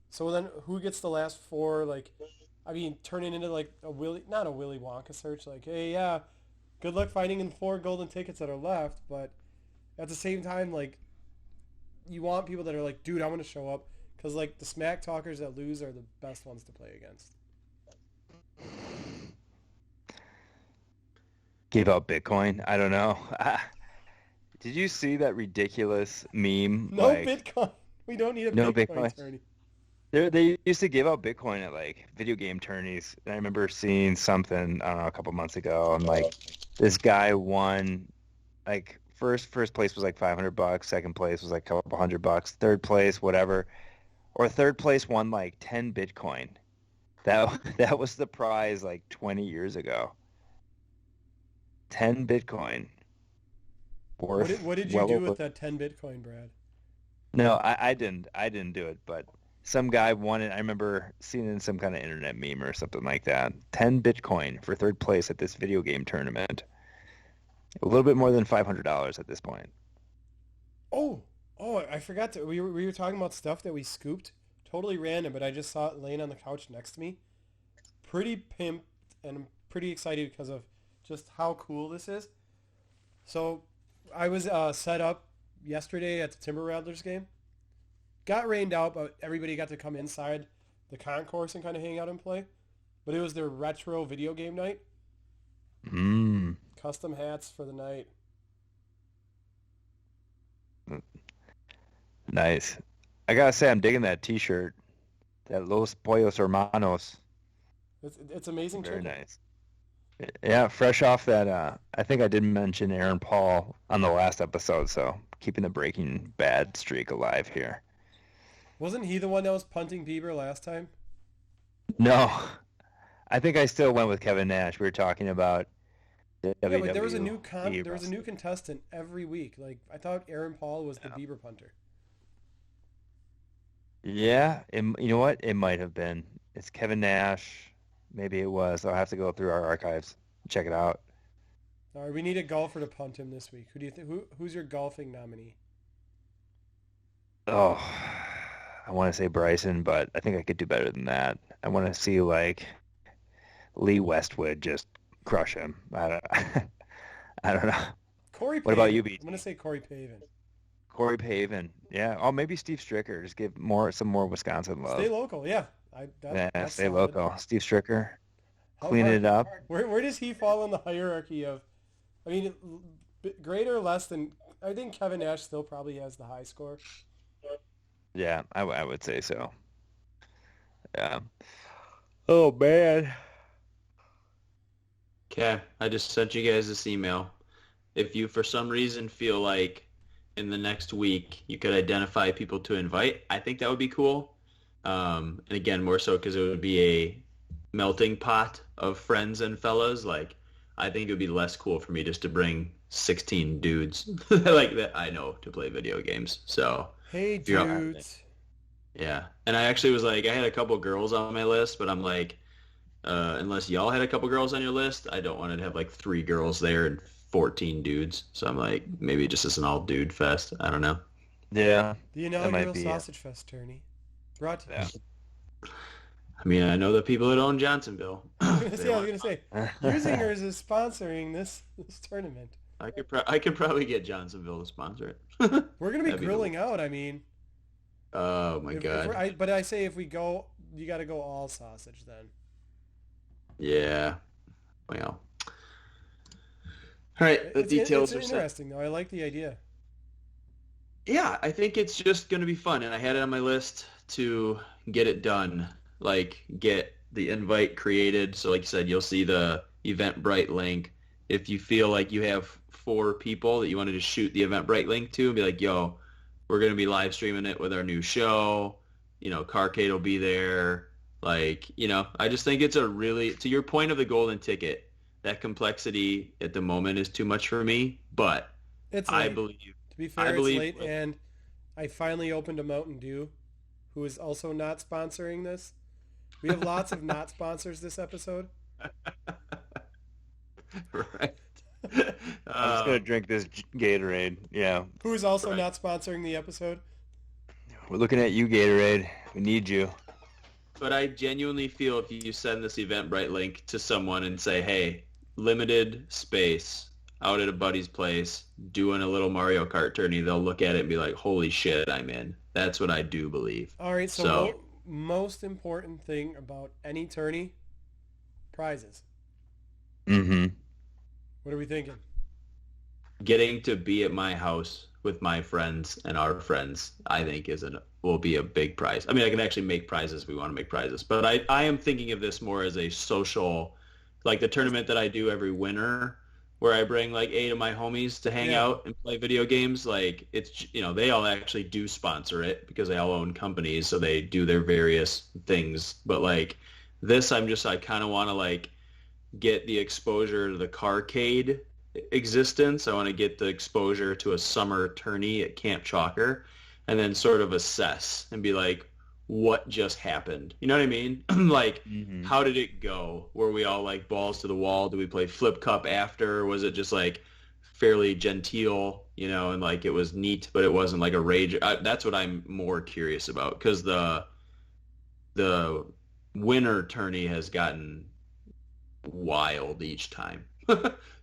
So then who gets the last 4? Like, I mean, turn it into like not a Willy Wonka search. Like, hey, yeah, good luck finding the 4 golden tickets that are left. But at the same time, like, you want people that are like, dude, I'm going to show up Because like the smack talkers that lose are the best ones to play against. Give out Bitcoin. I don't know. Did you see that ridiculous meme? No like, Bitcoin. We don't need a No Bitcoin Bitcoin. tourney. They used to give out Bitcoin at like video game tourneys. And I remember seeing something, I don't know, a couple months ago, and like this guy won like first place was like $500, second place was like a couple $100, third place whatever, or third place won like 10 Bitcoin. That was the prize like 20 years ago. 10 Bitcoin. Worth What did you well do over- with that 10 Bitcoin, Brad? No, I didn't do it, but some guy won it. I remember seeing it in some kind of internet meme or something like that. 10 Bitcoin for third place at this video game tournament. A little bit more than $500 at this point. Oh, I forgot to. We were talking about stuff that we scooped. Totally random, but I just saw it laying on the couch next to me. Pretty pimped, and I'm pretty excited because of just how cool this is. So I was set up yesterday at the Timber Rattlers game. Got rained out, but everybody got to come inside the concourse and kind of hang out and play. But it was their retro video game night. Mm. Custom hats for the night. Nice. I gotta say, I'm digging that T-shirt. That Los Pollos Hermanos. It's amazing. Very chicken. nice. Yeah, fresh off that. I think I did mention Aaron Paul on the last episode, so keeping the Breaking Bad streak alive here. Wasn't he the one that was punting Bieber last time? No, I think I still went with Kevin Nash. We were talking about Yeah, but there was a new WWE there was a new contestant every week. Like I thought Aaron Paul was the Bieber punter. Yeah, you know what? It might have been. It's Kevin Nash. Maybe it was. I'll have to go through our archives and check it out. All right, we need a golfer to punt him this week. Who do you think? Who's your golfing nominee? Oh, I want to say Bryson, but I think I could do better than that. I want to see like Lee Westwood just crush him. I don't know. Corey Pavin. What about you, BT? I'm gonna say Corey Pavin. Corey Pavin. Yeah. Oh, maybe Steve Stricker. Just give some more Wisconsin love. Stay local. Yeah. That's Stay solid. local. Steve Stricker. How Clean far- it up. Where does he fall in the hierarchy of? I mean, greater or less than? I think Kevin Nash still probably has the high score. Yeah, I would say so. Yeah. Oh, man. Okay, I just sent you guys this email. If you, for some reason, feel like in the next week you could identify people to invite, I think that would be cool. And again, more so because it would be a melting pot of friends and fellas. Like, I think it would be less cool for me just to bring 16 dudes like that I know to play video games. So, Hey, you're up- dudes. yeah. And I actually was like, I had a couple girls on my list, but I'm like, unless y'all had a couple girls on your list, I don't want to have like 3 girls there and 14 dudes. So I'm like, maybe just as an all dude fest. I don't know. Yeah. The might inaugural be it. Sausage Fest tourney. Brought to you. Yeah. I mean, I know the people that own Johnsonville. I was gonna say, Usingers is sponsoring this tournament. I could probably get Johnsonville to sponsor it. We're gonna be That'd be grilling out. I mean, Oh my god. but I say if we go, you got to go all sausage then. Yeah. Well. All right, the It's details are set. interesting though. I like the idea. Yeah, I think it's just going to be fun, and I had it on my list to get it done, like get the invite created. So like you said, you'll see the Eventbrite link. If you feel like you have 4 people that you wanted to shoot the Eventbrite link to and be like, yo, we're going to be live streaming it with our new show. You know, Carcade will be there. Like, you know, I just think it's a really, to your point of the golden ticket, that complexity at the moment is too much for me, but It's I late. believe. To be fair, I it's believe- late, and I finally opened a Mountain Dew, who is also not sponsoring this. We have lots of not sponsors this episode. Right. I'm just gonna drink this Gatorade. Yeah, Who is also Right. not sponsoring the episode. we're looking at you, Gatorade. We need you. But I genuinely feel if you send this Eventbrite link to someone and say, hey, limited space out at a buddy's place, doing a little Mario Kart tourney, they'll look at it and be like, holy shit, I'm in. That's what I do believe. All right, so, So- most important thing about any tourney, prizes. Mm-hmm. What are we thinking? Getting to be at my house with my friends and our friends, I think will be a big prize. I mean, I can actually make prizes if we want to make prizes, but I am thinking of this more as a social, like the tournament that I do every winter, where I bring like 8 of my homies to hang Yeah. out and play video games. Like it's, they all actually do sponsor it because they all own companies, so they do their various things. But like this, I kind of want to like get the exposure to the carcade existence. I want to get the exposure to a summer tourney at Camp Chalker, and then sort of assess and be like, what just happened? You know what I mean? Like, Mm-hmm. how did it go? Were we all like balls to the wall? Did we play flip cup after? Was it just like fairly genteel, and like it was neat, but it wasn't like a rage? That's what I'm more curious about, because the winter tourney has gotten wild each time.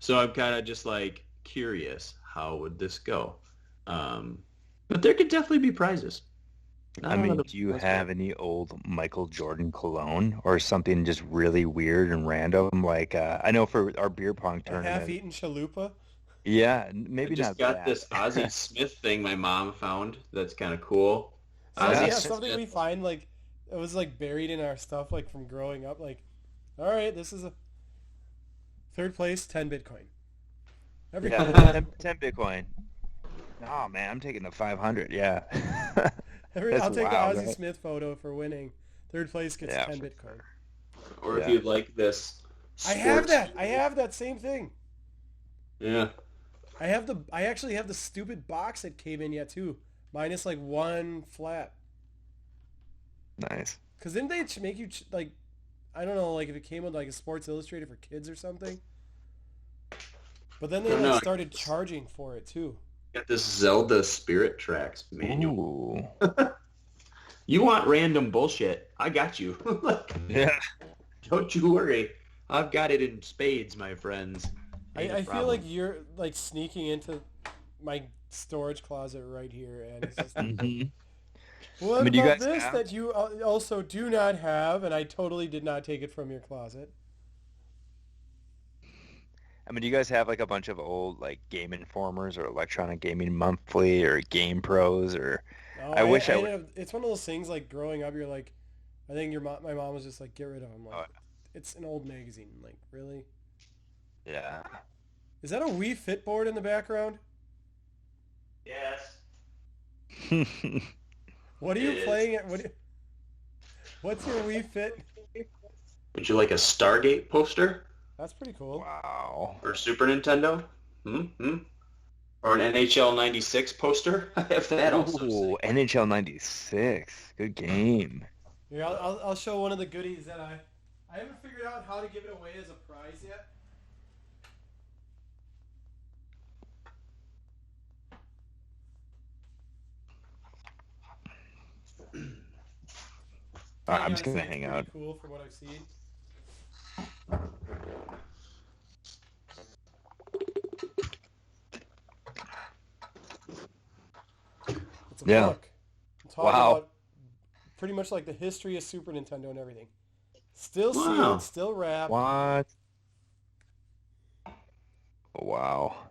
So I'm kind of just like curious, how would this go? But there could definitely be prizes. I mean, do you have any old Michael Jordan cologne or something just really weird and random? Like, I know for our beer pong A tournament. half-eaten chalupa? Yeah, I maybe just not got that. this Ozzie Smith thing my mom found. That's kind of cool. So, Ozzie yeah, Smith. something we find, like, it was, like, buried in our stuff, like, from growing up. Like, all right, this is a third place, 10 Bitcoin. Every Yeah, 10 Bitcoin. Oh, man, I'm taking the 500, yeah. I'll That's take wild, the Ozzie right? Smith photo for winning. Third place gets Yeah, 10 for Bitcoin. Or if Yeah. you'd like this. I have sports- that. I have that same thing. Yeah. I actually have the stupid box that came in yet too, minus like one flap. Nice. Cause didn't they make you like, I don't know, like if it came with like a Sports Illustrated for kids or something. But then they No, no. started charging for it too. Got this Zelda Spirit Tracks manual. Ooh. You want random bullshit? I got you. Like, Yeah. don't you worry. I've got it in spades, my friends. Ain't a I feel problem. like you're like sneaking into my storage closet right here, and it's just. Mhm. What I mean, do you about guys this have- that you also do not have, and I totally did not take it from your closet? I mean, do you guys have like a bunch of old like Game Informers or Electronic Gaming Monthly or Game Pros or? No, I wish I would- ended up- It's one of those things like growing up. You're like, I think my mom was just like, get rid of them. Like, Oh. it's an old magazine. Like, really? Yeah. Is that a Wii Fit board in the background? Yes. What are you It is. playing at? What's your Wii Fit? Would you like a Stargate poster That's pretty cool. Wow. or Super Nintendo? Or an NHL 96 poster? I have that also. Ooh, NHL 96. Good game. Here, I'll show one of the goodies that I haven't figured out how to give it away as a prize yet. I'm just Honestly, gonna it's hang pretty out. Cool from what I've seen. It's a Yeah. book. I'm talking Wow. about pretty much like the history of Super Nintendo and everything. Still Wow. sealed, still wrapped. What? Wow.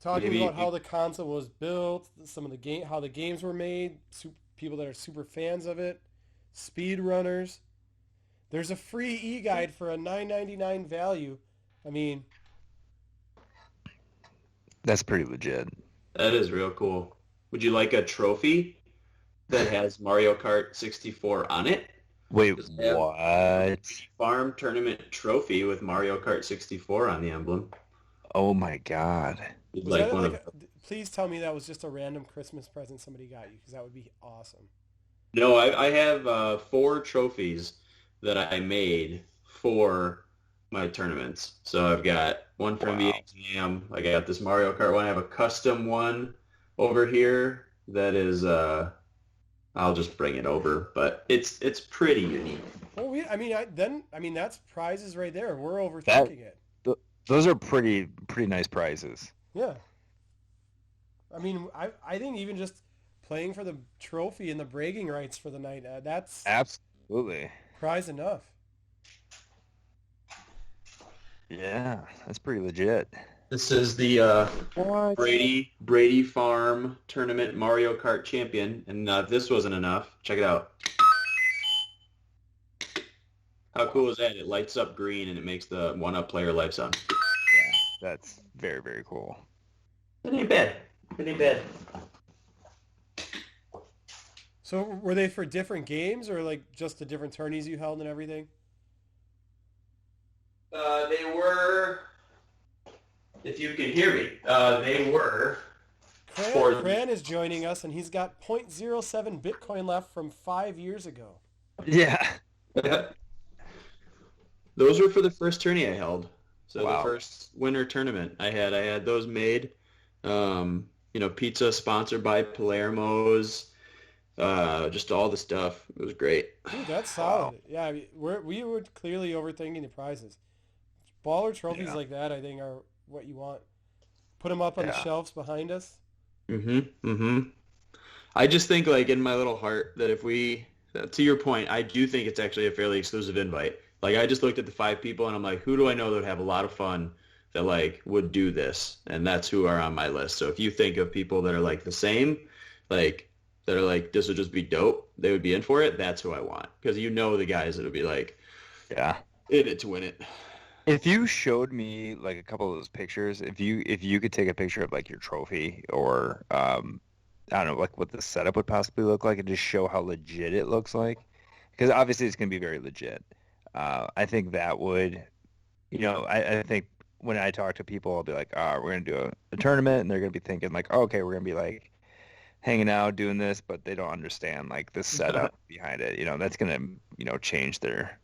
Talking Maybe- about how the console was built, some of the game, how the games were made, people that are super fans of it, speed runners. There's a free e-guide for a $9.99 value. I mean, That's pretty legit. That is real cool. Would you like a trophy that has Mario Kart 64 on it? Wait, Does it have- what? Farm tournament trophy with Mario Kart 64 on the emblem. Oh my god. You'd was like that one like of please tell me that was just a random Christmas present somebody got you, because that would be awesome. No, I have 4 trophies that I made for my tournaments. So I've got one from Wow. VHM. I got this Mario Kart one. I have a custom one over here that is I'll just bring it over, but it's pretty unique. Well, I mean that's prizes right there. We're overthinking it. Those are pretty nice prizes. Yeah. I mean, I think even just playing for the trophy and the bragging rights for the night. That's Absolutely. prize enough. Yeah, that's pretty legit. This is the What? Brady Farm Tournament Mario Kart Champion, and if this wasn't enough, check it out. How cool is that? It lights up green and it makes the one-up player life sound. Yeah, that's very, very cool. It ain't bad. It ain't bad. So were they for different games or like just the different tourneys you held and everything? They were, if you can hear me, they were. Cran is joining us, and he's got 0.07 Bitcoin left from 5 years ago. Yeah. Those were for the first tourney I held. So Wow. the first winter tournament I had those made. Pizza sponsored by Palermo's. Just all the stuff. It was great. Dude, that's solid. Yeah, I mean, we were clearly overthinking the prizes. Baller trophies like that, I think, are what you want. Put them up on the shelves behind us. I just think, like, in my little heart that if we, to your point, I do think it's actually a fairly exclusive invite. Like, I just looked at the 5 people and I'm like, who do I know that would have a lot of fun that, like, would do this? And that's who are on my list. So if you think of people that are, like, the same, like, that are like, this would just be dope, they would be in for it, that's who I want. Because you know the guys that would be like, Yeah. in it to win it. If you showed me like a couple of those pictures, if you could take a picture of like your trophy or I don't know, like what the setup would possibly look like and just show how legit it looks like, because obviously it's going to be very legit. I think that would, I think when I talk to people, I'll be like, we're going to do a tournament, and they're going to be thinking like, okay, we're going to be like hanging out doing this, but they don't understand like the setup behind it. That's going to, change their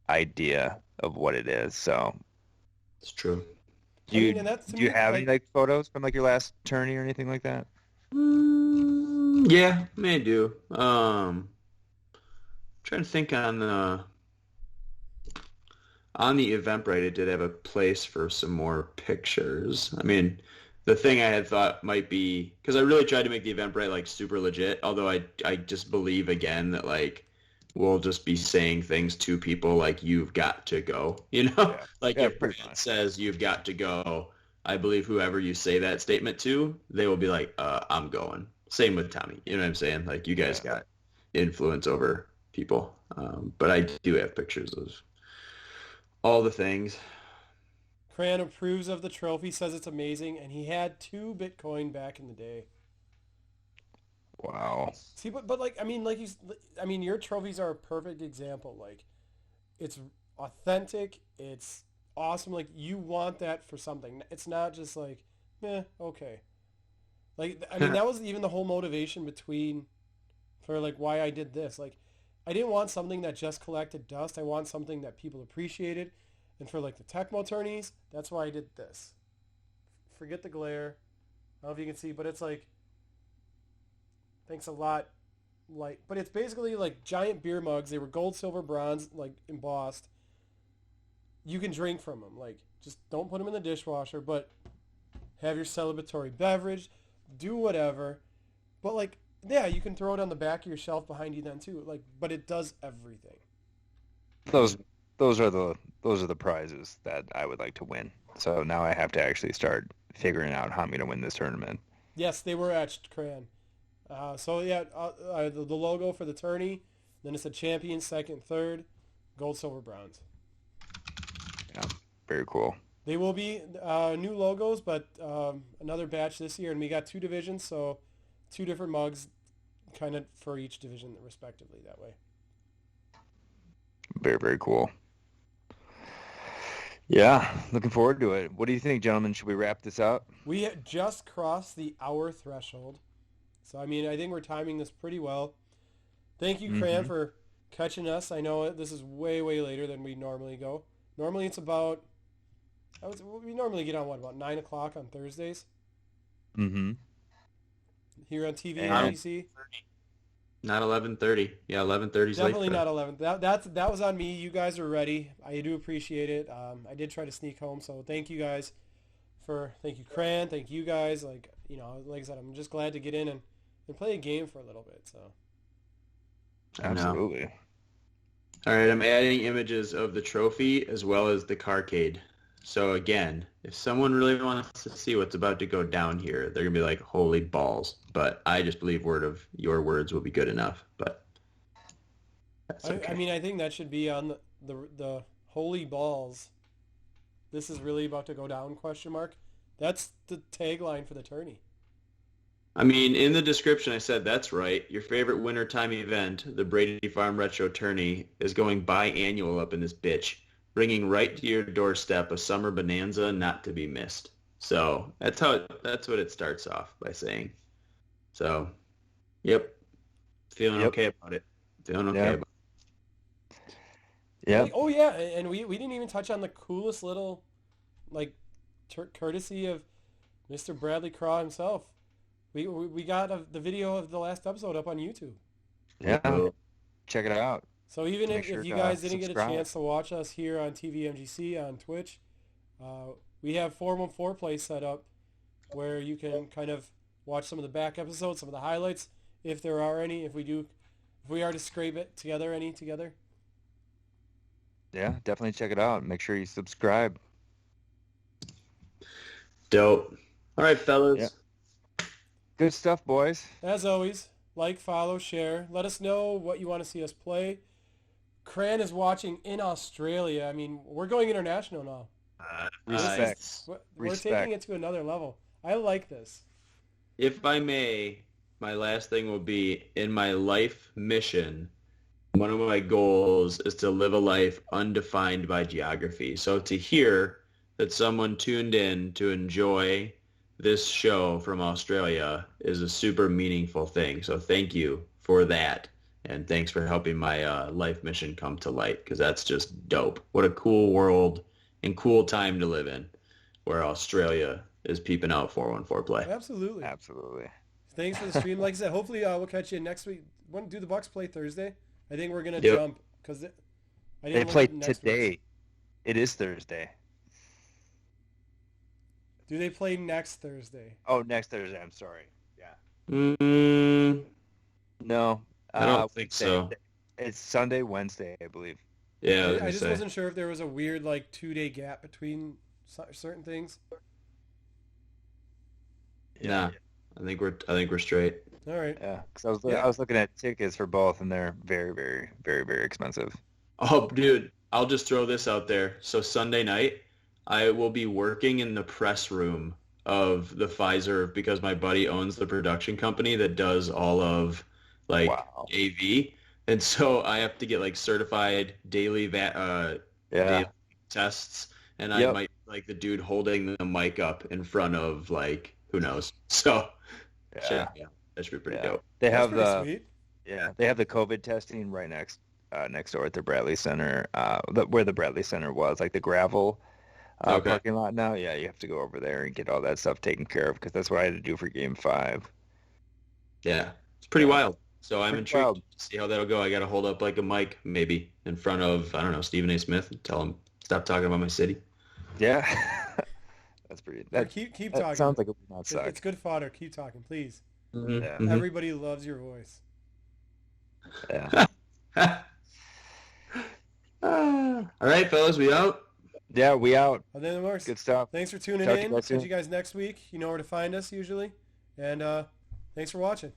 idea of what it is. So It's true. do you, and that's, to do you me, have any like photos from like your last tourney or anything like that? Yeah, may do. Trying to think on the Eventbrite, it did have a place for some more pictures. I mean, the thing I had thought might be, because I really tried to make the Eventbrite like super legit, although I just believe again that like we'll just be saying things to people like, you've got to go, like Yeah, if pretty Brad much. says you've got to go, I believe whoever you say that statement to, they will be like, I'm going. Same with Tommy. You know what I'm saying? Like, you guys got influence over people. But I do have pictures of all the things. Cran approves of the trophy, says it's amazing, and he had 2 Bitcoin back in the day. Wow. See, but like, I mean, your trophies are a perfect example. Like, it's authentic, it's awesome. Like, you want that for something. It's not just like, okay. Like, I mean, that was even the whole motivation for like why I did this. Like, I didn't want something that just collected dust. I want something that people appreciated. And for like the Tecmo tourneys, that's why I did this. Forget the glare. I don't know if you can see, but it's like, thanks a lot. Like, but it's basically like giant beer mugs. They were gold, silver, bronze, like embossed. You can drink from them. Like, just don't put them in the dishwasher, but have your celebratory beverage, do whatever. But like, yeah, you can throw it on the back of your shelf behind you then too. Like, but it does everything. Those are the prizes that I would like to win. So now I have to actually start figuring out how I'm going to win this tournament. Yes, they were etched, Cran. So yeah, the logo for the tourney, then it's a champion, second, third, gold, silver, bronze. Yeah, very cool. They will be new logos, but another batch this year, and we got 2 divisions, so 2 different mugs, kind of for each division respectively that way. Very, very cool. Yeah, looking forward to it. What do you think, gentlemen? Should we wrap this up? We had just crossed the hour threshold, so I mean, I think we're timing this pretty well. Thank you, Cran, for catching us. I know this is way, way later than we normally go. Normally it's about, we normally get on about 9 o'clock on Thursdays Mm-hmm. here on TV And- and ABC. Not 11:30. Yeah, 11:30 is late. Definitely not 11. That was on me. You guys are ready. I do appreciate it. I did try to sneak home, so thank you guys thank you, Cran. Thank you guys. Like I said, I'm just glad to get in and and play a game for a little bit. So I know. Absolutely. All right, I'm adding images of the trophy as well as the carcade. So again, if someone really wants to see what's about to go down here, they're gonna be like, "Holy balls!" But I just believe word of your words will be good enough. But that's okay. I mean, I think that should be on the holy balls. This is really about to go down? ? That's the tagline for the tourney. I mean, in the description, I said that's right. Your favorite wintertime event, the Brady Farm Retro Tourney, is going biannual up in this bitch, bringing right to your doorstep a summer bonanza not to be missed. So that's what it starts off by saying. So, yep, feeling okay about it. Feeling okay about it. Yeah. Oh yeah, and we didn't even touch on the coolest little, like, courtesy of Mr. Bradley Craw himself. We got the video of the last episode up on YouTube. Yeah. Check it out. So even Make if sure you to guys didn't subscribe. get a chance to watch us here on TVMGC on Twitch, we have 414 Play set up where you can kind of watch some of the back episodes, some of the highlights, if there are any, if we are to scrape it together, together. Yeah, definitely check it out. Make sure you subscribe. Dope. All right, fellas. Yeah. Good stuff, boys. As always, like, follow, share. Let us know what you want to see us play. Cran is watching in Australia. I mean, we're going international now. Respect. We're Respect. taking it to another level. I like this. If I may, my last thing will be, in my life mission, one of my goals is to live a life undefined by geography. So to hear that someone tuned in to enjoy this show from Australia is a super meaningful thing. So thank you for that. And thanks for helping my life mission come to light, because that's just dope. What a cool world and cool time to live in, where Australia is peeping out 414 Play. Absolutely. Absolutely. Thanks for the stream. Like I said, hopefully we'll catch you next week. Want to do the Bucks play Thursday? I think we're going to Yep. jump because They play today. It is Thursday. Do they play next Thursday? Oh, next Thursday. I'm sorry. Yeah. No. I don't think so. It's Sunday, Wednesday, I believe. Yeah, I just wasn't sure if there was a weird 2-day gap between certain things. Nah, I think we're straight. All right. Yeah, because I was looking at tickets for both, and they're very, very, very, very expensive. Oh, dude, I'll just throw this out there. So Sunday night, I will be working in the press room of the Pfizer, because my buddy owns the production company that does all of Wow. AV, and so I have to get certified daily daily tests, and I Yep. might be the dude holding the mic up in front of who knows. So Yeah. that should be pretty Yeah. dope. They That's have pretty the sweet. they have the COVID testing right next door at the Bradley Center, where the Bradley Center was, the gravel Okay. parking lot now. Yeah, you have to go over there and get all that stuff taken care of, because that's what I had to do for Game 5. Yeah, it's pretty wild. So I'm Pretty intrigued wild. to see how that'll go. I got to hold up a mic maybe in front of, I don't know, Stephen A. Smith and tell him, stop talking about my city. Yeah. That's pretty. Or That, keep that talking. sounds like it would not It's suck. good fodder. Keep talking, please. Yeah. Everybody loves your voice. Yeah. All right, fellas, we out? Yeah, we out. Other than worse. Good stuff. Thanks for tuning Talk to in. you guys Catch soon. you guys next week. You know where to find us usually. And thanks for watching.